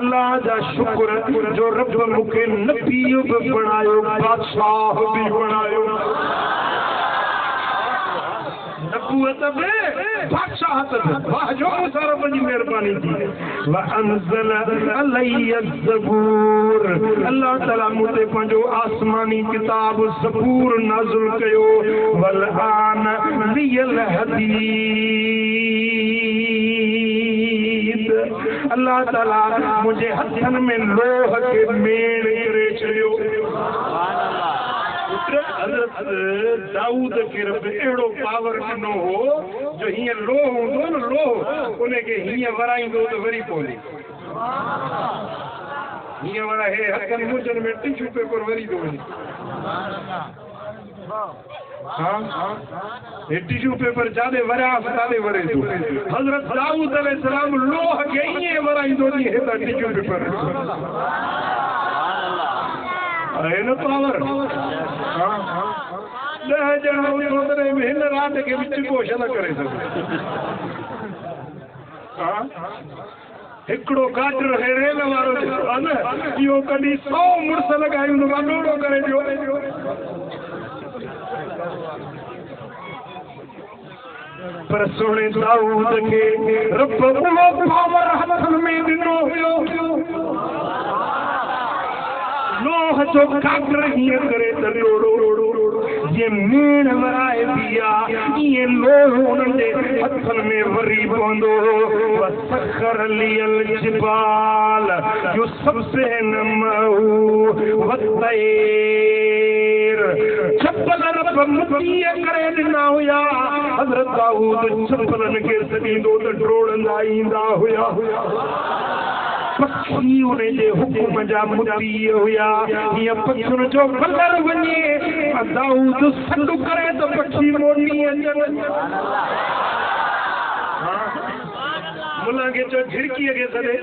अल्लाह जा शुक्र जो रब मूंखे नबी बि बणायो बादशाह बि बणायो नबूवत बि बादशाहत बि वाह जो मूंसां रब जी महिरबानी थी व अंज़ल अलैय ज़बूर अल्लाह ताला मूं ते पंहिंजो आसमानी किताब ज़बूर नाज़िल कयो वल आन लियल हदीद अल्लाह ताला मुझे हथन में लोह के मेड़ करे छड़ियो हज़रत दाऊद के रब एड़ो पावर ॾिनो हो जो हीअं लोह हूंदो न लोह उनखे हीअं वराईंदो त वरी पवंदी हीअं वरा हे हथनि मुंझनि में टिशू पेपर वरी थो वञे ये टिशू पेपर जादे वरा जादे वरे थो हज़रत दाऊद अलैहिस्सलाम लोह खे ईअं वराईंदो नी हेॾा टिशू पेपर है न पावर 10 ॼणा उतरे में हिन राति खे विच कोश न करे सघे हिकिड़ो काटर है रेल वारो आहे न इहो कॾहिं 100 मुड़ुस लॻायूं त वाडोड़ो करे ॾियो पर सोने दाऊद खे रब उहो पावर हथनि में ॾिनो हुयो लोह जो काटर हीअं करे त जे मेण वराए पिया ईअं लोह उन्हनि जे हथनि में वरी पवंदो वसखर लियल जिबाल जो सबसे नमहू वतैर छपल रब मुतीअ करे ॾिना हुया हज़रत दाऊद छपलनि खे सॾींदो त ड्रोड़ंदा ईंदा हुया पक्षी उन्हें जे हुकुम जा मुती हुया ये पक्षियों जो कलर वने दाऊद सॾु करे तो पक्षी मोटी अचनि मुला के जो झिरकी के सॾे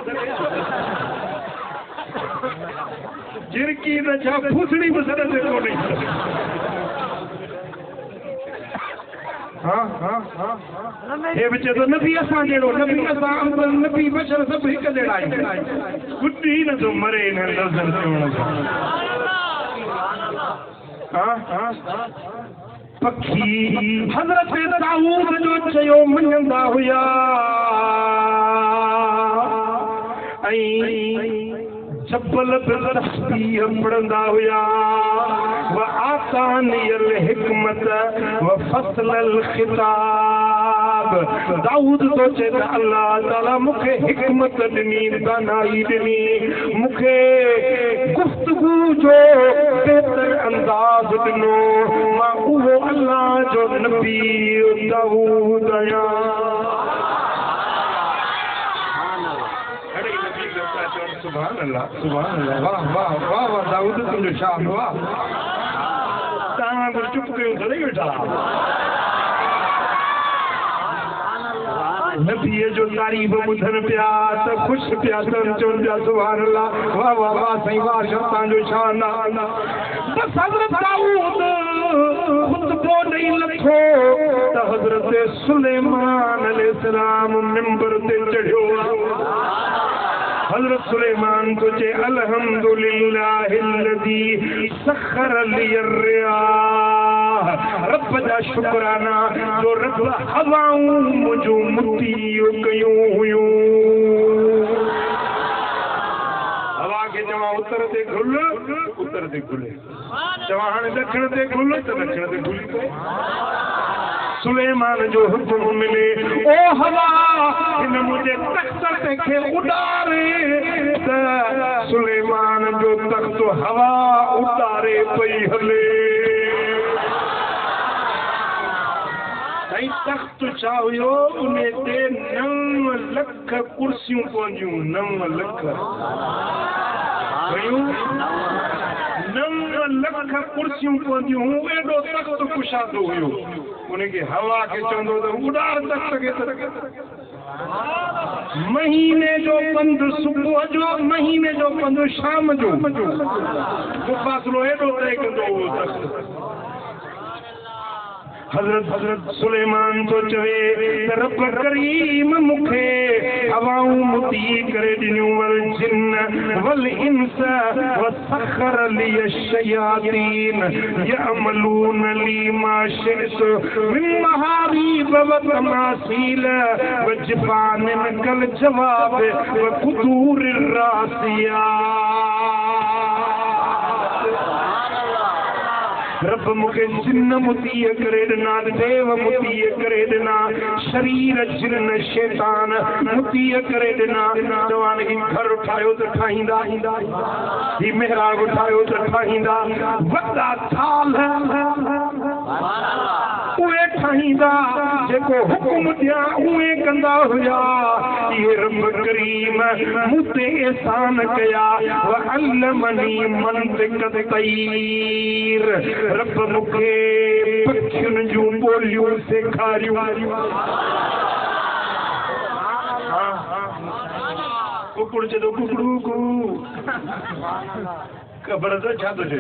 झिरकी त छा फूसड़ी बि सॾ ते कोन्हे हे बच्चे तो नबी असां जहिड़ो नबी असां नबी बशर सभु हिकु जहिड़ा आहिनि कुझु ई नथो मरे हिन लफ़्ज़नि चवण सां पखी हज़रत दाऊद जो चयो मञंदा हुया जबल तस्बीह पढ़ंदा हुया व आतानियल हिकमत व फसलल खिताब दाऊद तो चए त अल्लाह ताला मूंखे हिकमत ॾिनी दानाई ॾिनी मूंखे गुफ्तगू जो बेहतर अंदाज़ ॾिनो मां उहो अल्लाह जो नबी दाऊद आहियां सुभान अल्लाह वाह वाह वाह वाह दाऊद तुंहिंजो शान वाह तव्हां कुझु चुप कयो त नहीं वेठा नबीअ जो तारीफ़ ॿुधनि पिया त ख़ुशि पिया थियनि चवनि पिया सुभान अल्लाह वाह वाह वाह साईं वाह तव्हांजो शान आहे बसि हज़रत दाऊद ख़ुतबो ॾेई लथो त हज़रत सुलेमान अलैहिस्सलाम मिंबर ते चढ़ियो हज़रत सुलेमान को चे अल्हम्दुलिल्लाहिल्लज़ी सखर लियर रियाह रब जा शुक्राना जो रब हवाऊं मुझो मुती कयूं हुयूं हवा के जमा उत्तर ते खुले जमा हाणे दक्षिण ते खुले त दक्षिण ते खुली पए सुलेमान जो हुकुम मिले ओ हवा इन मुझे तख्त तख्त के उड़ारे त सुलेमान जो तख्त हवा उड़ारे पई हले ऐं तख्त छा हुयो उन ते 9 लख कुर्सियूं पहुंजियूं 9 लख कयूं 9 लख कुर्सियूं पहुंजियूं एॾो तख्त कुशादो हुयो उनखे हवा खे चवंदो त उॾार तख्त खे महीने जो पंधु सुबुह जो महीने जो पंधु शाम जो फासिलो एॾो तय कंदो हुओ तख्त हज़रत सुलेमान तो चवे रब करीम मुखे हवाऊं मुती करे ॾिनियूं वल जिन्न वल इंस वसखर लि शयातीन यअमलून ली मा शिअतु मिन महारीब व तमासील व जिबानिन कल जवाब व कुदूर रासिया रब मुखे जिन्न मुतीअ करे ॾिना देव मुतीअ करे ॾिना शरीर जिन शैतान मुतीअ करे ॾिना जवान ही घर ठाहियो त ठाहींदा ही महराब ठाहियो त ठाहींदा वॾा थाल उहे ठाहींदा जेको हुकुम ॾियां उहे कंदा हुया इहे रब करीम मूं ते एहसान कया व अल्लमनी मंतिक़ तैर रब मुखे पखियुनि जूं ॿोलियूं सेखारियूं कुकड़ चए कुकड़ू कू ख़बर अथव छा थो चए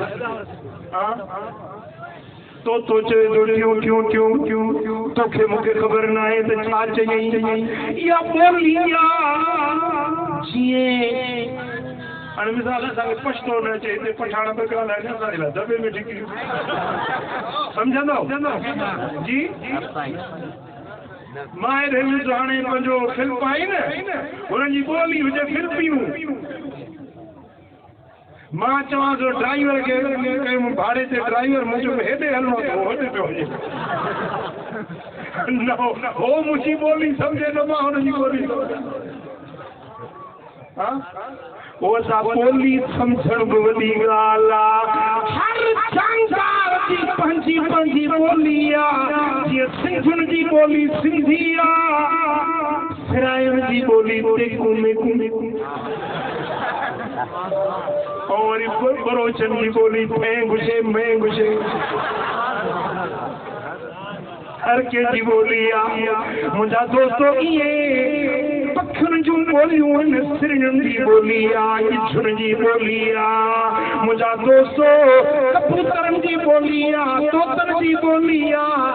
तो चए क्यों क्यों क्यों क्यों तोखे मूंखे ख़बर न आहे त छा चयईं इहा ॿोली जीअं हाणे मिसाल असांखे पछतो न अचे हिते पठाण बि ॻाल्हाइनि असांजे लाइ दॿे में ढिकी सम्झंदव जी मां हेॾे हाणे पंहिंजो फिल्प आई न हुननि जी ॿोली हुजे फिल्पियूं मां चवां थो ड्राइवर खे कयूं भाड़े ते ड्राइवर मुंहिंजो हेॾे हलणो अथव होॾे पियो वञे न हो मुंहिंजी ॿोली सम्झे न मां हुनजी ॿोली हा वो सा बोली समझण बि वॾी ॻाल्हि आहे हर जानकार जी पंहिंजी पंहिंजी ॿोली आहे जीअं सिंधियुनि जी ॿोली सिंधी आहे सिराइनि जी ॿोली टेकू मेकू ऐं वरी बरोचनि जी ॿोली मैं घुसे हर कंहिंजी ॿोली आहे मुंहिंजा दोस्तो इहे पखियुनि जूं ॿोलियूं आहिनि सिरियुनि जी ॿोली आहे इछुनि जी ॿोली आहे मुंहिंजा दोस्तो कबूतरनि जी ॿोली आहे तोतनि जी ॿोली आहे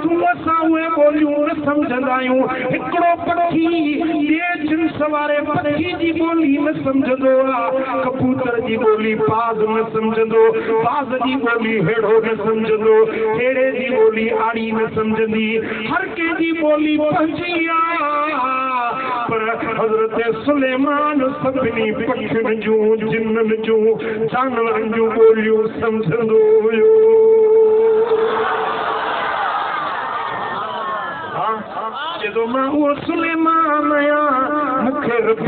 तूं असां उहे ॿोलियूं न सम्झंदा आहियूं हिकिड़ो पखी ॿिए जिन्स वारे पखी जी ॿोली न सम्झंदो आहे कबूतर जी ॿोली बाज़ न सम्झंदो बाज़ जी ॿोली हेड़ो न सम्झंदो हेड़े जी ॿोली आड़ी न सम्झंदी हर कंहिंजी ॿोली पंहिंजी आहे पर हज़रत सुलेमान सभिनी पखियुनि जूं जिन्ननि जूं जानवरनि जूं ॿोलियूं सम्झंदो हुयो जॾहिं मां उहो सुलेमान आहियां मूंखे रब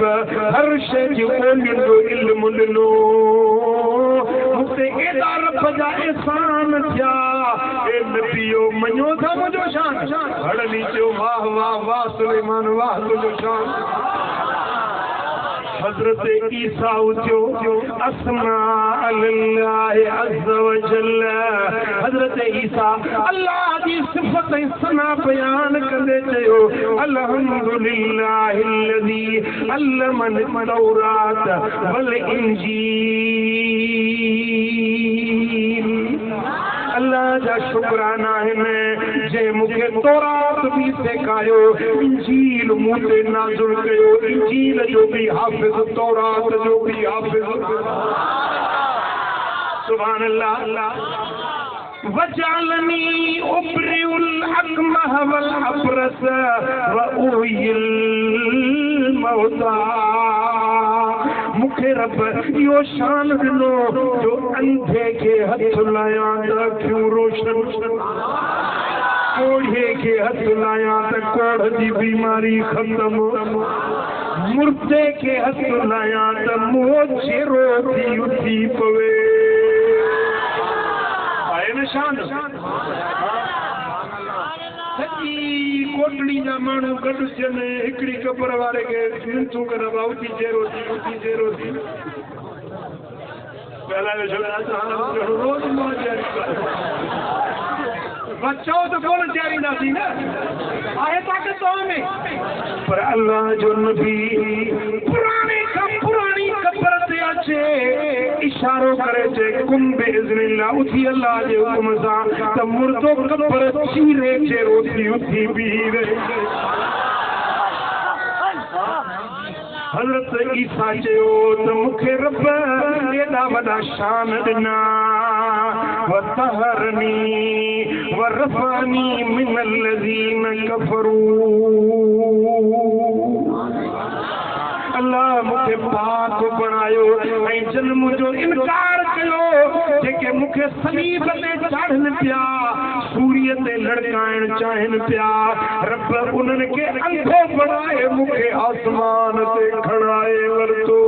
हर शइ जी ॿोलियुनि जो इल्मु ॾिनो मूंखे एॾा रब जा एहसान थिया हे नबीओ मञो था मुंहिंजो शान हड़नी चयो वाह वाह वाह सुलेमान वाह तुंहिंजो शान हज़रत ईसा उथियो अस्मा अल्लाह अज़्ज़ व जल हज़रत ईसा अल्लाह जी सिफ़त ऐं सना बयान कंदे चयो अल्हम्दुलिल्लाहिल्लज़ी अल्लमनी तौरात वल इंजील अल्लाह जा शुक्राना आहिनि जंहिं मूंखे तौरात बि सेखारियो इंजील मूं ते नाज़िल कयो इंजील जो बि हाफ़िज़ तौरात जो बि हाफ़िज़ सुभान अल्लाह वजालनी उबरिउल अकमह वल अबरस व उहिल मौता मूंखे रब इहो शान ॾिनो जो अंधे खे हथ लायां त अखियूं रोशन कोढ़े खे हथ लायां त कोढ़ जी बीमारी ख़तम मुर्दे के हथ लाया त मोचे रोती उठी पवे आए न शान सची कोटड़ी जा माण्हू गॾु थियनि हिकिड़ी कबर वारे खे मिनथूं कनि उथी जे रोटी पहला रोज़ बच्चों तो कौन जारी ना थी ना आए ताकत में पर अल्लाह जो नबी पुरानी कब्र ते अचे इशारो करे जे कुम बिइज़्निल्लाह उठी अल्लाह जे हुक्म सां त मुर्दो कब्र चीरे जे रोटी उठी बीरे हज़रत ईसा चयो त मूंखे रब एॾा वॾा शान ॾिना वतहरनी वरफ़ानी मिनल लज़ीन कफ़रू अल्लाह मूंखे पाक बणायो ऐं जन मुंहिंजो इनकार कयो जेके मूंखे सलीब ते चाढ़नि पिया सूर्य ते लड़काइण चाहिनि पिया रब उन्हनि खे अंधो बणाए मूंखे आसमान ते खणाए वरितो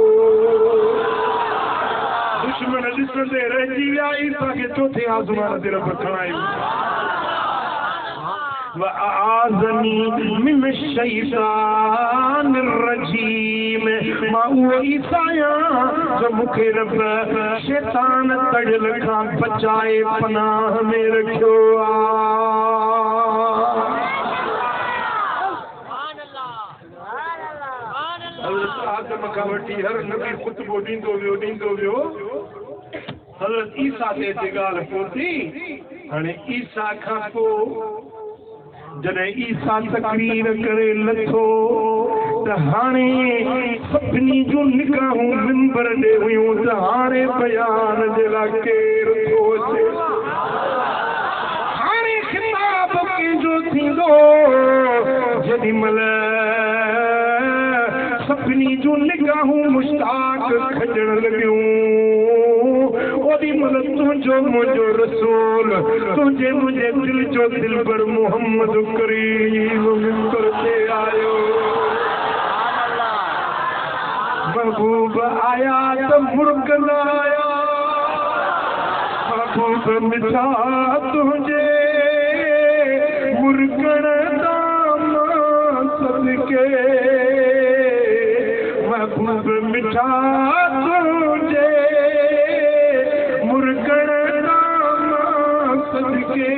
दुश्मन ॾिसंदे रहिजी विया ईसा खे चोथे आसमान ते रब खणायो वआज़नी मिन शैतान रजीम मां उहो ईसा आहियां जो मूंखे रब शैतान तड़ियल खां बचाए पनाह में रखियो आदम खां वठी हर नबी ख़ुतबो ॾींदो वियो हज़रत ईसा ते ॻाल्हि पहुती हाणे ईसा खां पोइ जॾहिं ईसा तकरीर करे लथो त हाणे सभिनी जूं निगाहूं मिंबर ॾे हुयूं त हाणे बयान जे लाइ केरु थो अचे हाणे ख़िताब कंहिंजो थींदो जेॾी महिल सभिनी जूं निगाहूं मुश्ताक खॼण लॻियूं ओॾी महिल तुंहिंजो मुंहिंजो रसूल तुंहिंजे मुंहिंजे दिल जो दिलबर मोहम्मद करीम मिंबर ते आयो महबूब आया त मुर्ग न आया महबूब मिठा तुंहिंजे मुर्गण दाम सदके महबूब मिठा तुंहिंजे मुर्गण दाम सदके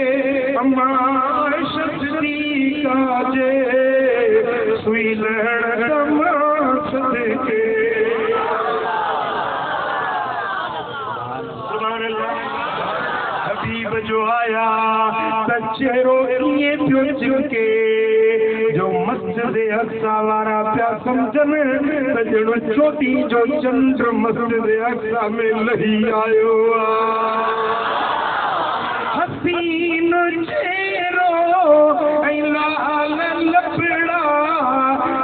अम्मा शक्ति काजे सुई लहण दम सदके हबीब जो आया त चेहरो ईअं पियो चिमके जो मस्जिद अक़सा वारा पिया सम्झनि त ॼणो चोटी जो चंड मस्जिद अक़सा में लही आयो हसीन चेहरो ऐं लाल लपड़ा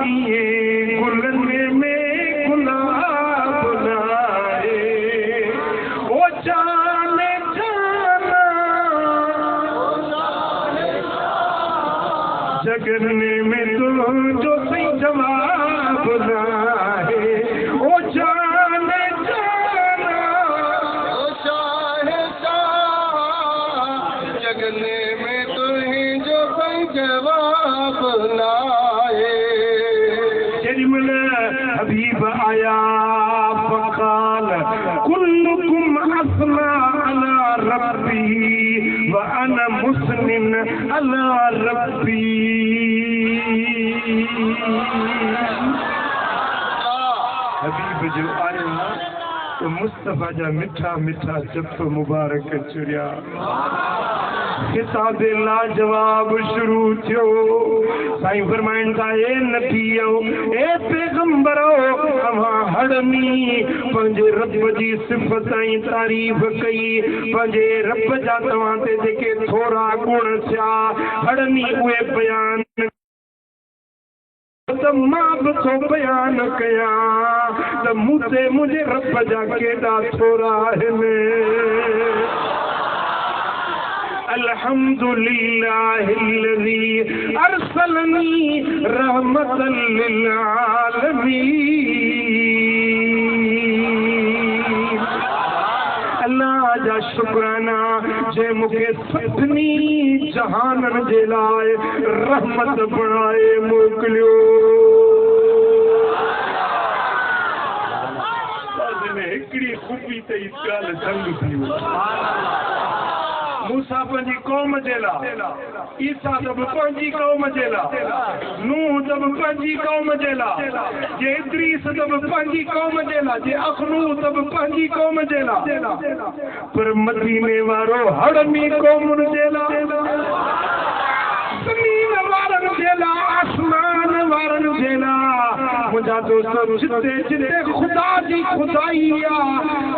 इएं गुलनि में गुलाब लाए ओ जान जाना जगने में तुझो सही जवाब लाए ओ जान जाना ओ शाहे जगने में तुझो सही जवाब लाए जेॾीमहिल हबीब आया फक़ाल कुल्लुकुम असना अला रब्बी व अना मुस्लिम अला रब्बी हबीब जो आया तो मुस्तफ़ा जा मिठा मिठा जफ़ मुबारक चुरिया खिताब लाजवाब शुरू थियो साईं फरमाइनि था ए नबीओ ए पैगंबरो अवां हड़नी पंहिंजे रब जी सिफ़त ऐं तारीफ़ कई पंहिंजे रब जा तव्हां ते जेके थोरा गुण थिया हड़नी उहे बयान त मां बि थो बयान कयां त मूं ते मुंहिंजे रब जा केॾा थोरा आहिनि अल्हम्दुलिल्लाहिल्लज़ी अरसलनी रहमतन लिल आलमीन अल्लाह जा शुक्राना जे मुखे सभिनी जहानन जे लाए रहमत बनाए मोकलियो हिकड़ी खूबी ते इस गाल संग थियो मूसा पंहिंजी कौम जे लाइ ईसा जब पंहिंजी कौम जे लाइ नूह जब पंहिंजी कौम जे लाइ जे इद्रीस जब पंहिंजी कौम जे लाइ जे अखनू जब पंहिंजी कौम जे लाइ पर मदीने वारो हड़नी कौम जे लाइ ज़मीन वारन जे लाइ आसमान वारन जे लाइ मुंहिंजा दोस्त जिते जिते खुदा जी खुदाई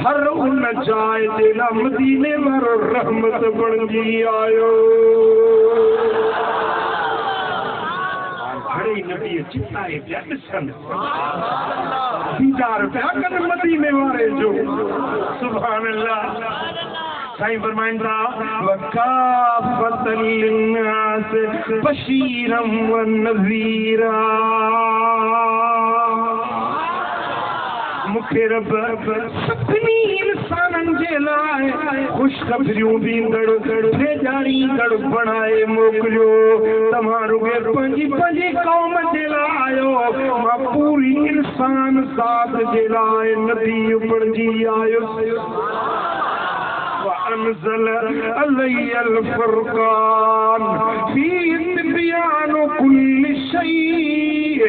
हर उन जाए ते ना मदीने वारो रहमत बणजी आयो घणे नबी चिताए पिया ॾिसनि दीदार पिया कनि मदीने वारे जो सुभान अल्लाह साईं फरमाईंदा वकाफ़तन लिन्नास बशीरम व नज़ीरा मुखे रब सभिनी इंसाननि जे लाइ ख़ुशख़बरियूं ॾींदड़ भेजारींदड़ बणाए मोकिलियो तव्हां रुॻे पंहिंजी पंहिंजी कौम जे लाइ आयो मां पूरी इंसान ज़ात जे लाइ नबी बणिजी आयो وأنزل علي الفرقان فيه بيان كل شيء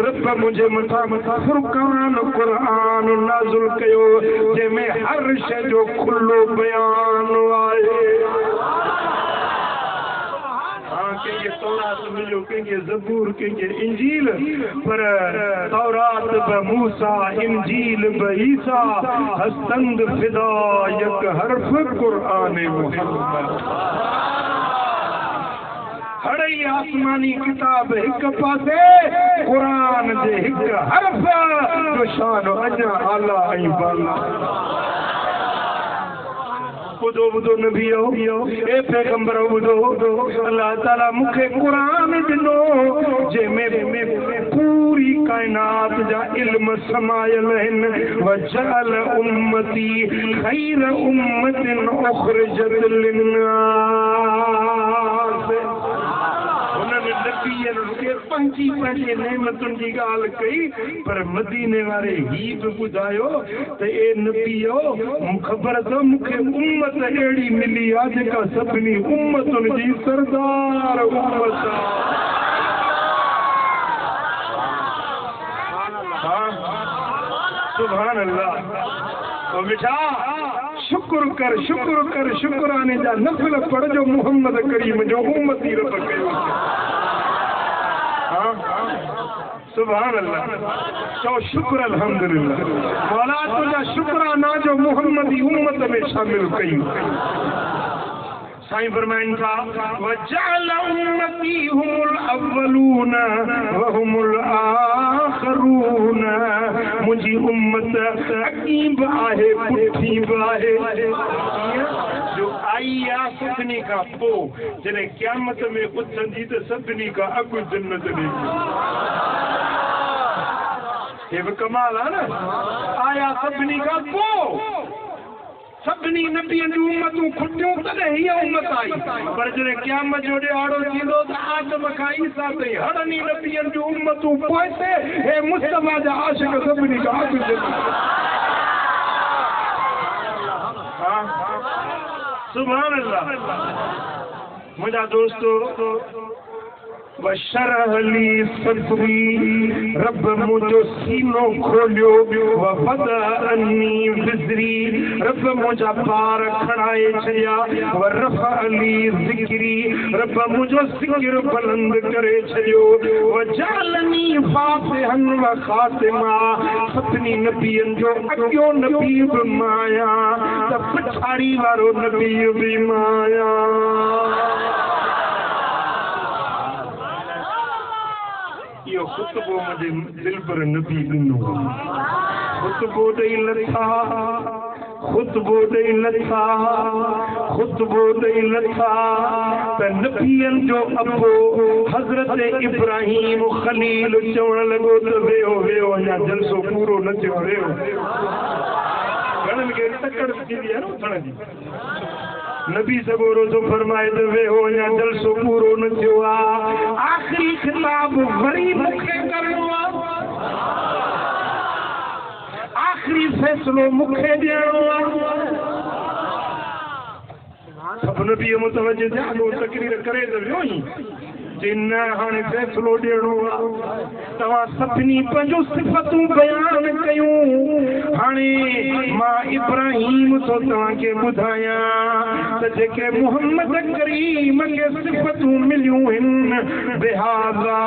رب मुझे मथा फुरकान क़ुरान नाज़िल कयो जंहिंमें हर शइ जो खुलो बयान आहे कंहिंखे तौरात मिलियो कंहिंखे ज़बूर कंहिंखे इंजील पर तौरात बि मूसा इंजील बि ईसा हस्तंद फिदा यक हर्फ क़ुरान मुहम्मद हड़ई आसमानी किताब हिक पासे क़ुरान जे हिक हर्फ जो शान अञा आला ऐं बाला बुधो बुधो नबियो ए पैगंबर बुधो अल्लाह ताला मुखे कुरान दिनो जंहिंमें पूरी कायनात जा इल्म समायल आहिनि वजअल उम्मती खैर उम्मतिन उखरिजत लिन्नास पंहिंजी पंहिंजी नेमतुनि जी ॻाल्हि कई पर मदीने वारे ही बि ॿुधायो त ए नबीओ ख़बर अथव मूंखे उम्मत अहिड़ी मिली आहे जेका सभिनी उम्मतुनि जी सरदार उम्मत आहे सुभान अल्लाह ओ बेटा शुक्र कर शुक्राने जा नफ़ल पढ़जो मोहम्मद करीम जो उम्मती रब कयो सुभान अल्लाह चो शुक्र अल्हम्दुलिल्लाह मौला तुझा शुक्राना जो मोहम्मदी उम्मत में शामिल कई साईं फरमाइनि था वजअल उम्मती हुमुल अव्वलून व हुमुल आखिरून मुंहिंजी उम्मत अॻी बि आहे पुठी बि आहे जो आई आहे सभिनी खां पोइ जॾहिं क़यामत में उथंदी त सभिनी खां अॻु जन्नत ॾेंदी हे बि कमाल आहे न आया सभिनी खां पोइ सभिनी नबियनि जूं उम्मतूं खुटियूं तॾहिं हीअ उम्मत आई पर जॾहिं क़यामत जो ॾियारो थींदो त आदम खां ईसा ताईं हरनी नबियनि जूं उम्मतूं पोइते हे मुस्तफा जा आशिक़ सभिनी खां अॻु सुभान अल्लाह मुंहिंजा दोस्तो वशरह ली सदरी रब मुंहिंजो सीनो खोलियो वफ़दअनी विज़री रब मुंहिंजा पार खणाए छॾिया वरफ़अली ज़िक्री रब मुंहिंजो ज़िक्र बुलंद करे छॾियो वजअलनी फ़ातिहन व ख़ातिमा सभिनी नबियनि जो अॻियो नबी बि माया त पछाड़ी वारो नबी बि माया यो खुतबो मुझे दिल पर नबी ॾिनो खुतबो ॾेई लथा खुतबो दई लथा त नबियन जो अबो हजरत इब्राहिम खलील चवण लॻो त वेहो वेहो अञा जलसो पूरो न थियो वेहो घणनि खे तकड़ थी आहे न उथण जी नबी सगोरो तो फरमाए तो वेहो अञा जलसो पूरो न थियो आहे आख़िरी खिताब वरी मूंखे करणो आहे आखिरी फैसलो मुखे ॾियणो आहे सभु नबी मुतवजह थिया तकरीर करे त वियो ई जिन हाणे फैसलो ॾियणो आहे तव्हां सभिनी पंहिंजूं सिफ़तूं बयान कयूं हाणे मां इब्राहिम थो तव्हांखे ॿुधायां त जेके मोहम्मद करीम खे सिफ़तूं मिलियूं आहिनि बिहाज़ा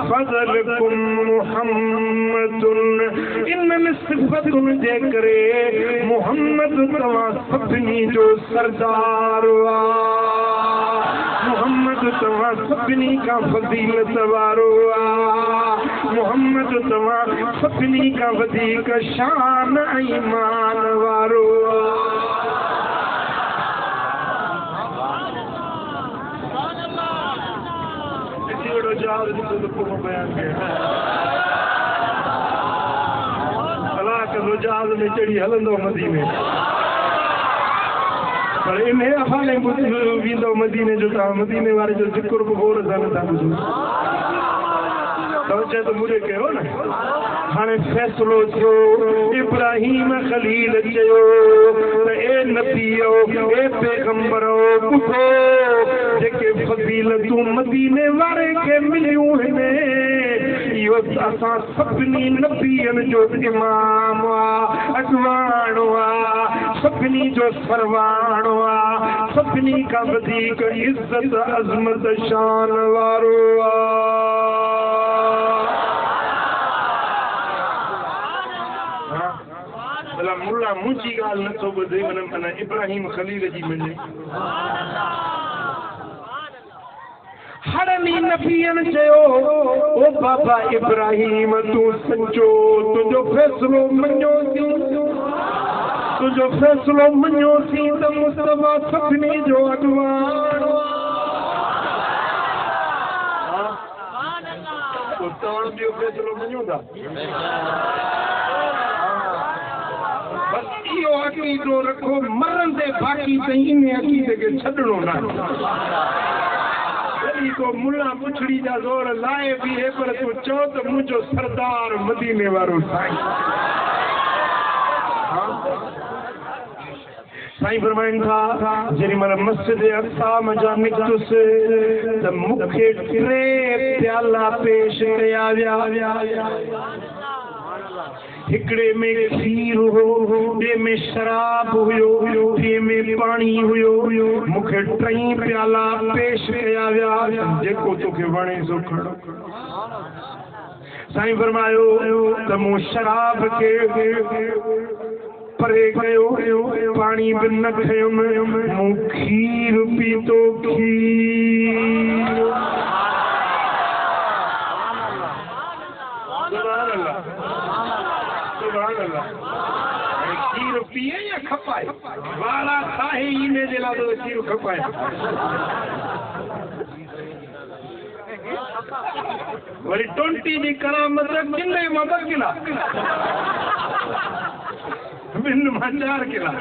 फज़लकुम मुहम्मदुन इन्हनि सिफ़तुनि जे करे मोहम्मद तव्हां सभिनी जो सरदार मोहम्मद तव्हां सभिनी खां फज़ीलत वारो आहे मोहम्मद तव्हां सभिनी खां वधीक शान ऐं मान वारो जहाज में चढ़ी हलंदो मदीने पर इन हवाले वेंदो मदीने जो तव्हां मदीने वारे जो ज़िक्र बि गौर सां नथा ॿुधो त चए त मुझे कयो न हाणे फ़ैसिलो थियो इब्राहिम खलील चयो त ए नबीओ ए पैगंबरो ॿुधो जेके फज़ीलतूं मदीने वारे खे मिलियूं आहिनि इहो असां सभिनी नबीअनि जो इमाम आहे अॻवान आहे सभिनी जो सरवाण आहे सभिनी खां वधीक इज़त अज़मत शान वारो भला मुल्ला मुंहिंजी ॻाल्हि नथो ॿुधे माना इब्राहिम खलील जी मञे हरनी नबियन चयो ओ बाबा इब्राहिम तूं सचो तुंहिंजो फ़ैसिलो मञो थी तुंहिंजो फ़ैसिलो मञो थी त मुस्तफ़ा सभिनी जो अॻवान तव्हां जो फ़ैसिलो मञो था बस इहो अक़ीदो रखो मरंदे बाक़ी ताईं इन अक़ीदे खे छॾणो न को मुल्ला पुछड़ी जा ज़ोर लाए भी है पर तू चो तो मुझो सरदार मदीने वारो साईं साईं फरमाइन था जेरी मन मस्जिद अक़सा मजा निकतुस त मुखे टे प्याला पेश कया विया हिकड़े में खीर हो ॿिए में शराब हुयो ॿिए में पाणी हुयो मूंखे टई प्याला पेश कया विया जेको तोखे वणे सो खण साईं फरमायो त मूं शराब खे परे कयो पाणी बि न खयुमि मूं खीर पीतो खीर खीर पिए या खपाए वाला साहे इन जे लाइ तो खीर खपाए वरी 20 जी करामत किले मां 2 किला बिन मां 4 किला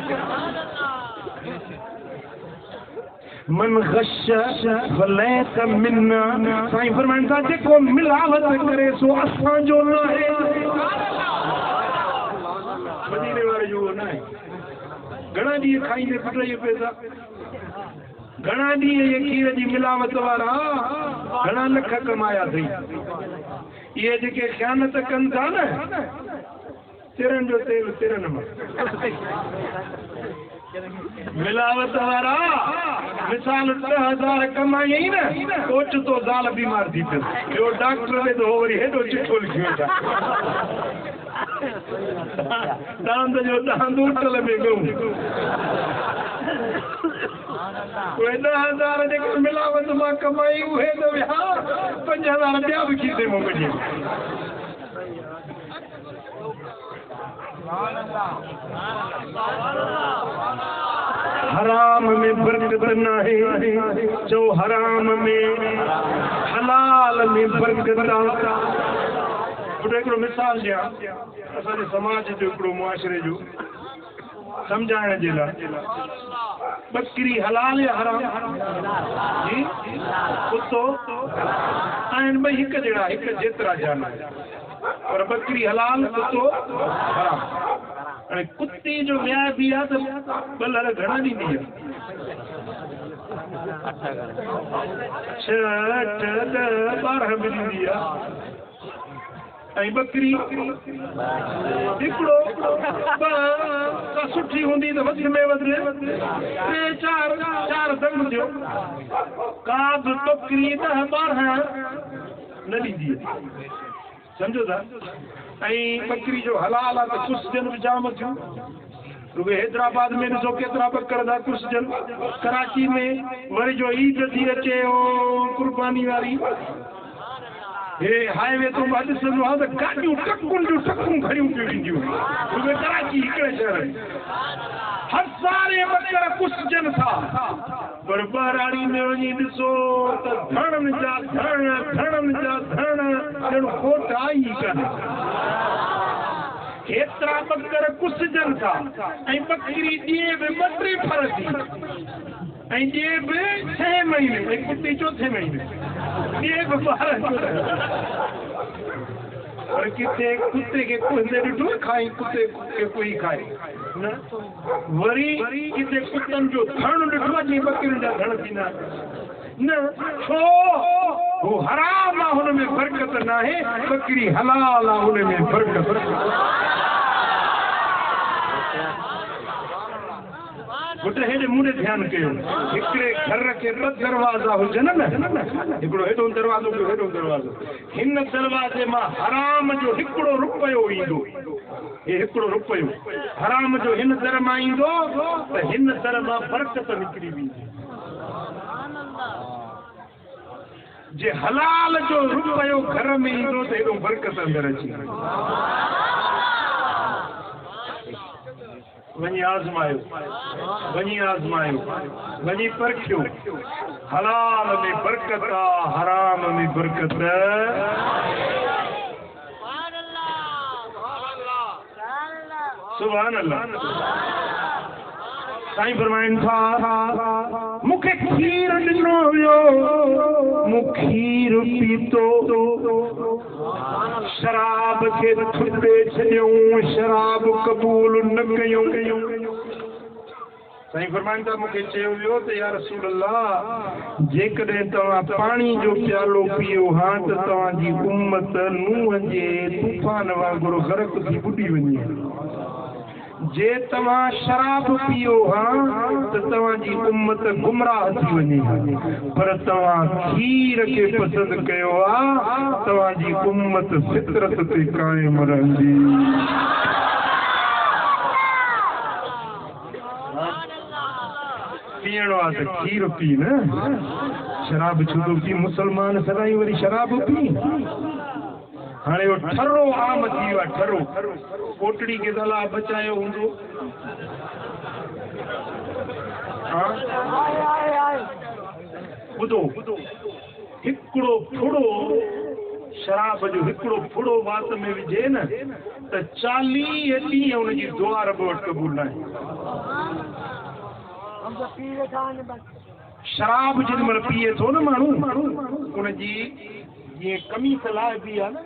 मन गश फलैस मिन्ना साईं फरमाइनि था जेको मिलावट करे सो असांजो न आहे मदीने वारे जो न आहे घणा ॾींहं खाईंदे पुट पैसा घणा ॾींहं ये खीर जी मिलावट वारा घणा लख कमाया अथई इहे जेके ख़यानत कनि था न तिरनि जो तेल तिरनि मां मिलावट वारा मिसाल 10,000 कमाई न ओचितो ज़ाल बीमार थी पियो ॿियो डॉक्टर में तो वरी हेॾो चिठो लिखी वेठा दांद जो दांद उटल में गऊं उहे 10,000 जेके मिलावट मां कमाई उहे त विया 5,000 ॿिया बि खीसे मां कढी हराम में बरकत नाहे जो हराम में हलाल में बरकत आहे। हिकिड़ो मिसाल ॾियां असांजे समाज जो हिकिड़ो मुआशरे जो सम्झाइण जे लाइ। बकरी हलाल या हराम? जी कुतो आहिनि ॿई हिकु जहिड़ा, हिकु जेतिरा जानवर, पर बकरी हलाल कुतो हराम। हाणे कुते जो व्याह बि आहे त ॿ लड़ घणा ॾींदी आहे? 6, 8, 10, 12 बि ॾींदी आहे। ऐं बकरी हिकिड़ो सुठी हूंदी त वधि में वधि 3-4 दंग थियो। का बि बकरी 10-12 न ॾींदी आहे, सम्झो था। ऐं बकरी जो हलाल आहे त कुझु ॼण बि जाम थियूं। रुॻो हैदराबाद में ॾिसो केतिरा बकर था कुझु ॼण। कराची में वरी जो ईद थी अचे कुर्बानी वारी, हे हाईवे तो अॼु ॾिसंदो आहे त गाॾियूं ट्रकुनि जूं ट्रकूं खड़ियूं पियूं ईंदियूं। रुॻो कराची हिकिड़े शहर में हर सारे बकर कुझु ॼण था, पर ॿाराड़ी में वञी ॾिसो त धणनि जा धण ॼण खोट आई कान्हे। केतिरा बकर कुझु ॼण था। ऐं बकरी ॾिए बि 2-3 फर थी, ऐं ॾिए बि 6 महीने, ऐं कुती 4थे महीने ॾिए बि 12। पर किथे कुते खे कोई ॾिठो खाई, कुते खे कोई खाए न। वरी किथे कुतनि जो धण ॾिठो आहे जीअं बकरियुनि जा धण थींदा न। छो? हू हराम आहे, हुन में बरकत न आहे। बकरी हलाल आहे, हुन में बरकत। पुट हेॾे मूं ध्यानु कयो। हिकिड़े घर खे 2 दरवाज़ा हुजनि न, हिकिड़ो हेॾो दरवाज़ो, हेॾो दरवाज़ो। हिन दरवाज़े मां हराम जो 1 रुपयो ईंदो। हे 1 रुपयो हराम जो हिन दर मां ईंदो त हिन दर मां बरकत निकिरी वेंदी। जे हलाल जो रुपयो घर में ईंदो त हेॾो बरकत अंदरि अची। वञी आज़मायो, वञी परखियो। हलाल में बरकत आहे, हराम में बरकत। सुभान अल्लाह। साईं फरमाइनि था मूंखे खीर ॾिनो वियो, मूं खीर पीतो, शराब खे थुटे छॾियऊं, शराब क़बूल न कयूं। साईं फरमाइनि था मूंखे चयो वियो त या रसूल अल्लाह, जेकॾहिं तव्हां पाणी जो प्यालो पीओ हा त तव्हांजी उम्मत नूह जे तूफ़ान वांगुरु ग़रक़ थी ॿुॾी वञे। जे तव्हां शराब पीओ हा त तव्हांजी उम्मत गुमराह थी वञे। पर तव्हां खीर खे पसंदि कयो आहे, तव्हांजी उम्मत फितरत ते क़ाइम रहंदी। पीअणो आहे त खीर पी न, शराब छो थो पी? मुसलमान सदाईं वरी शराब पी। हाणे वो ठरो आम थी वियो आहे, ठरो। कोटड़ी खे दला बचायो हूंदो। ॿुधो, हिकिड़ो फुड़ो शराब जो, हिकिड़ो फुड़ो वात में विझे न त 40 ॾींहं हुनजी दुआ रब वटि क़बूल न आहे। शराब जेॾीमहिल पीए थो न माण्हू, उनजी जीअं कमीस लाहिबी आहे न,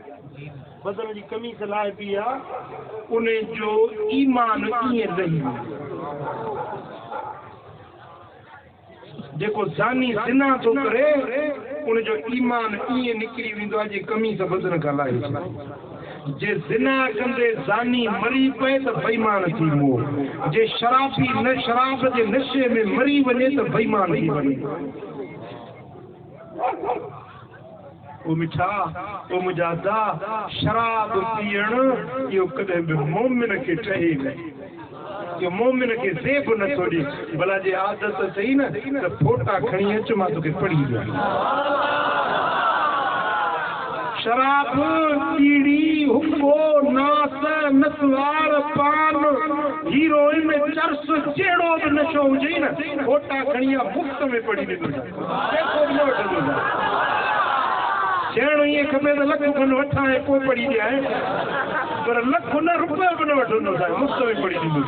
बदन जी कमीस लाहिबी आहे, उन जो ईमान ईअं रही। जेको ज़ानी ज़िना थो करे, उनजो ईमान ईअं निकिरी वेंदो आहे जीअं कमीस बदन खां लाहे। जे ज़िना कंदे ज़ानी मरी पए त बेईमान थी वियो। जे शराबी न शराब जे नशे में मरी वञे त बेईमान थी वञे। ओ मिठा, ओ मुंहिंजा दा, शराब पीअण इहो कॾहिं बि मोमिन खे ठहे न। इहो मोमिन खे ज़ेब नथो ॾे। भला जे आदत सही न त फोटा खणी अच, मां तोखे पढ़ी ॾियां। शराब, बीड़ी, हुक्को, नास नसवार पान हीरोइन में चर्स जेड़ो बि नशो हुजे न फोटा खणिया मुफ्त में पढ़ी ॾींदो चइणो ईअं खपे त लख खनि वठां ऐं पोइ पढ़ी ॾियां पर लख न रुपया बि न वठंदो मुफ्त में पढ़ी ॾींदो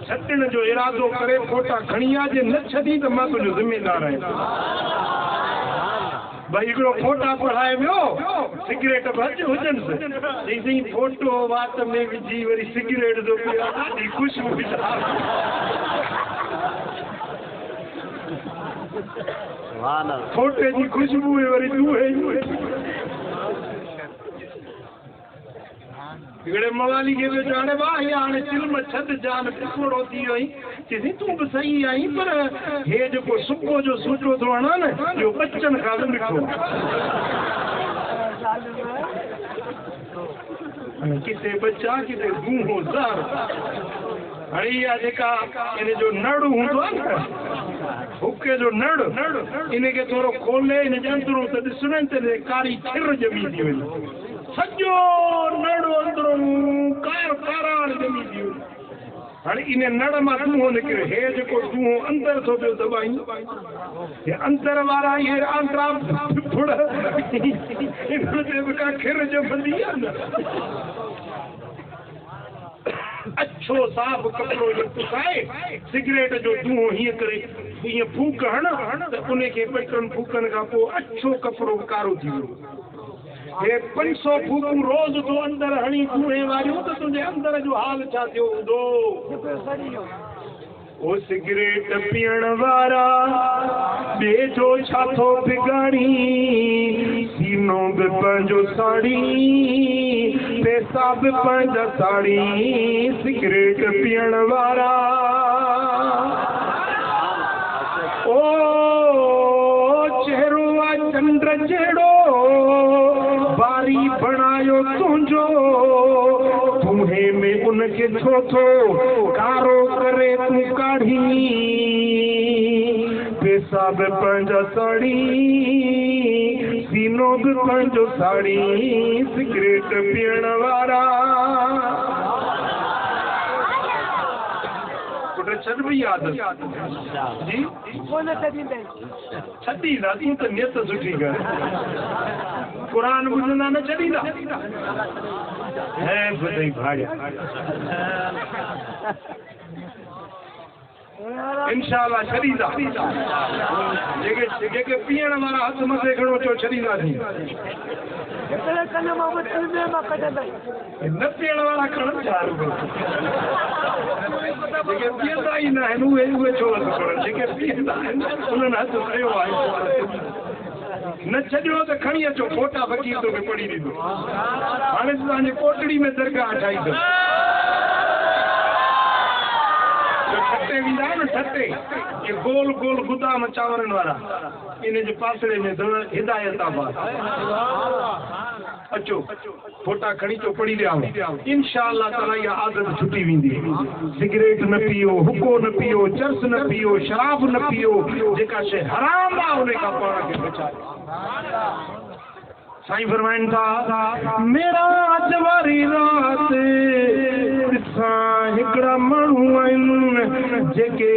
छॾण जो इरादो करे फोटा खणी आ जे न छॾी त मां तुंहिंजो ज़िम्मेदार आहियां भाई हिकिड़ो फोटा पढ़ाए वियो सिगरेट बि हुजनि चई फोटो वात में विझी वरी सिगरेट जो पिया ॾाढी ख़ुशबू फोटे जी ख़ुशबू वरी दूहे हिकिड़े मवाली खे वियो हाणे वाह हाणे चिल्म छद जान पिसोड़ो थी वियो आई चई तूं बि सही आहीं पर हे जेको सुबुह जो सूचो थो हणा न इहो बचनि खां बि मिठो किथे बचा किथे गूहो ज़ार हाणे इहा जेका इन जो नड़ हूंदो आहे न हुके जो नड़ इनखे थोरो खोले इन जे अंदरूं त ॾिसण त कारी खिर ॼमी थी वञे सॼो नड़ अंदरूं काराण ॼमी थी वञे हाणे इन नड़ मां धूओं निकिरे हे जेको धूओं अंदरि थो पियो दॿाई हे अंदर वारा इहे आंतरा फुड़ इन ते बि का खिर ॼमंदी आहे न अच्छो साफ़ कपिड़ो पुसाए सिगरेट जो धूओं हीअं करे हीअं फूक हण त उनखे ॿ टिनि फूकनि खां पोइ अच्छो कपिड़ो कारो थी वियो हे 500 फूकूं रोज़ तो अंदरि हणी धूए वारियूं त तुंहिंजे अंदर जो हाल छा थियो हूंदो ओ सिगरेट पीअण वारा ॿिए जो छा थो बिगाड़ी सीनो बि पंहिंजो साड़ी पैसा बि पंहिंजा साड़ी सिगरेट पीअण वारा ओ चेहरो आहे चंड जहिड़ो बारी बणायो तुंहिंजो तुम्हे में उनखे छो थो कारो करे तूं काढ़ी पैसा बि पंहिंजा साड़ी सीनो बि पंहिंजो साड़ी सिगरेट पीअण वारा छॾ बि यादि जी छॾींदा तूं त नियत सुठी कर क़ुर ॿुधंदा न छॾींदा ऐं ॿुधई भाड़िया इंशाअल्लाह छॾींदा जेके पीअण वारा हथ मथे खणो चो छॾींदासीं न पीअण वारा खणनि छा जेके पीअंदा ई न आहिनि उहे छो हथु खणनि जेके पीअंदा आहिनि उन्हनि हथु खयो आहे न छॾियो त खणी अचो फोटा फ़कीर तोखे पढ़ी ॾींदो हाणे तव्हांजी कोटड़ी में दरगाह ठाहींदो ठटे वेंदा आहिनि न ठटे ये गोल गोल गुदाम चांवरनि वारा इन जे पासड़े में हिदायताबाद अचो फोटा खणी चो पढ़ी ॾियांव इंशाअल्लाह ताला इहा आदत छुटी वेंदी सिगरेट न पियो हुको न पियो चर्स न पियो शराब न पियो जेका शइ हराम आहे उन खां पाण खे बचायो साईं फरमाइनि था मेरा अज वारी रात हिकिड़ा माण्हू आहिनि जेके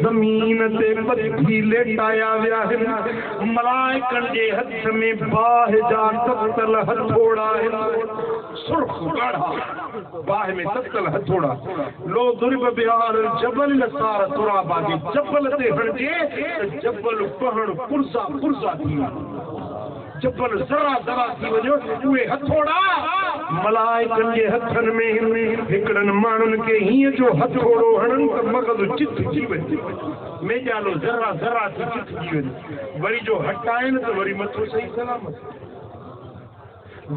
ज़मीन ते पथी लेटाया विया आहिनि मलाइकनि जे हथ में बाहि जा ततल हथोड़ा आहिनि सुर्ख ॻाढ़ा बाहि में ततल हथोड़ा लो दुर्ब बिहार जबल सार तुराबादी जबल ते हणिजे त जबल पहण पुरसा पुरसा थी जबल ज़रा ज़रा थी वञो उहे हथोड़ा मलाइकनि जे हथनि में हिकिड़नि माण्हुनि खे हीअं जो हथोड़ो हणनि त मग़ज़ चित थी वञे मेजालो ज़रा ज़रा थी चित थी वञे वरी जो हटाइनि त वरी मथो सही सलामत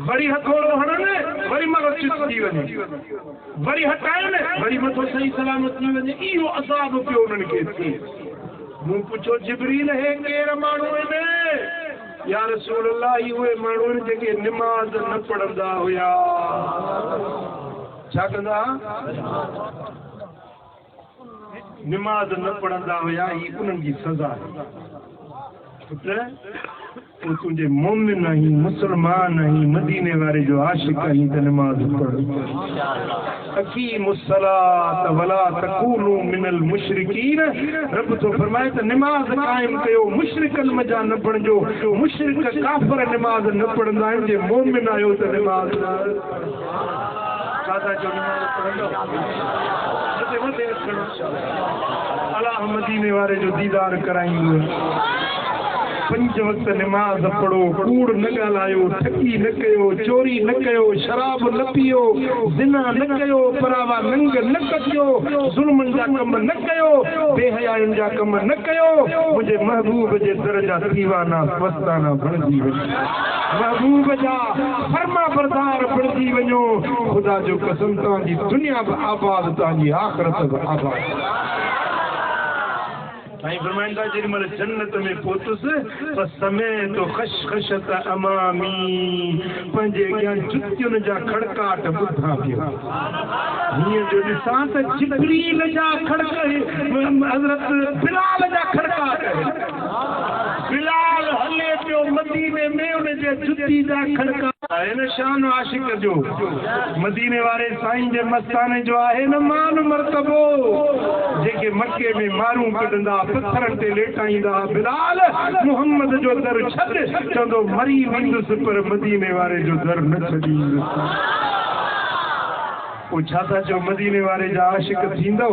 वरी हथोड़ो हणनि वरी मग़ज़ चित थी वञे वरी हटाइनि वरी मथो सही सलामत थी वञे इहो अज़ाब पियो उन्हनि खे थिए मूं पुछो जिबरील हे केरु माण्हू आहिनि या रसूल अल्लाह उहे माण्हू आहिनि जेके निमाज़ न पढ़ंदा हुया छा कंदा निमाज़ न पढ़ंदा हुया ही उन्हनि जी सज़ा पुत्र तुझे मोमिन नहीं मुसलमान नहीं मदीने वाले जो आशिक नहीं तो नमाज पढ़ अकीमुस्सलात वला तकूनु मिनल मुशरिकीन। रब तो फरमाए तो नमाज कायम कयो मुशरिकन मजा न पढ़जो मुशरिक काफिर नमाज न पढ़ंदा आहिनि जे मोमिन आयो तो नमाज सादा जो नमाज पढ़ंदो अल्लाह मदीने वाले जो दीदार कराएंगे। पंज वक्त नमाज पढ़ो कूड़ न ॻाल्हायो ठगी न कयो चोरी न कयो शराब न पियो ज़िना न कयो परावा नंग न कजो ज़ुल्मनि जा कम न कयो बेहयायुनि जा कम न कयो मुंहिंजे महबूब जे दर जा दीवाना मस्ताना बणिजी वञो महबूब जा फर्मा बरदार बणिजी वञो। ख़ुदा जो कसम तव्हांजी दुनिया बि आबाद तव्हांजी आख़िरत बि आबाद। फरमाइंदा जेॾीमहिल जन्नत में पहुतुसि त समय तो ख़शख़शत अमामी पंहिंजे अॻियां जुतियुनि जा खड़काट ॿुधा पियो हीअं जो ॾिसां त जिब्रील जा खड़क हज़रत बिलाल जा खड़काट बिलाल हले पियो मदीने में उनजे जुती जा खड़काट आहे न शान आशिक जो मदीने वारे साईं जे मस्ताने जो आहे न मान मर्तबो जेके मके में मारूं कढंदा पत्थरनि ते लेटाईंदा बिलाल मोहम्मद जो दर छॾ चवंदो मरी वेंदुसि पर मदीने वारे जो दर न छॾींदुसि। पोइ छा था चओ मदीने वारे जा आशिक थींदो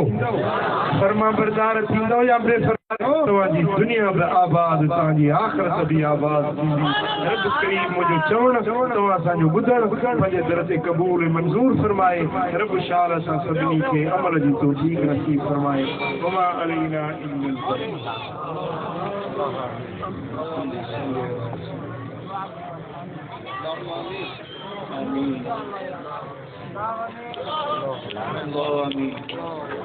फर्मा बरदार थींदो या बेफरमा तव्हांजी दुनिया बि आबाद तव्हांजी आख़िरत बि आबाद थींदी। रब करीम मुंहिंजो चवणु तव्हां असांजो ॿुधणु पंहिंजे दर ते क़बूल मंज़ूर फरमाए। रब शाल सां सभिनी खे अमल जी तौफ़ीक़ नसीब फरमाए। वमा अलैना इल्लल बलाग।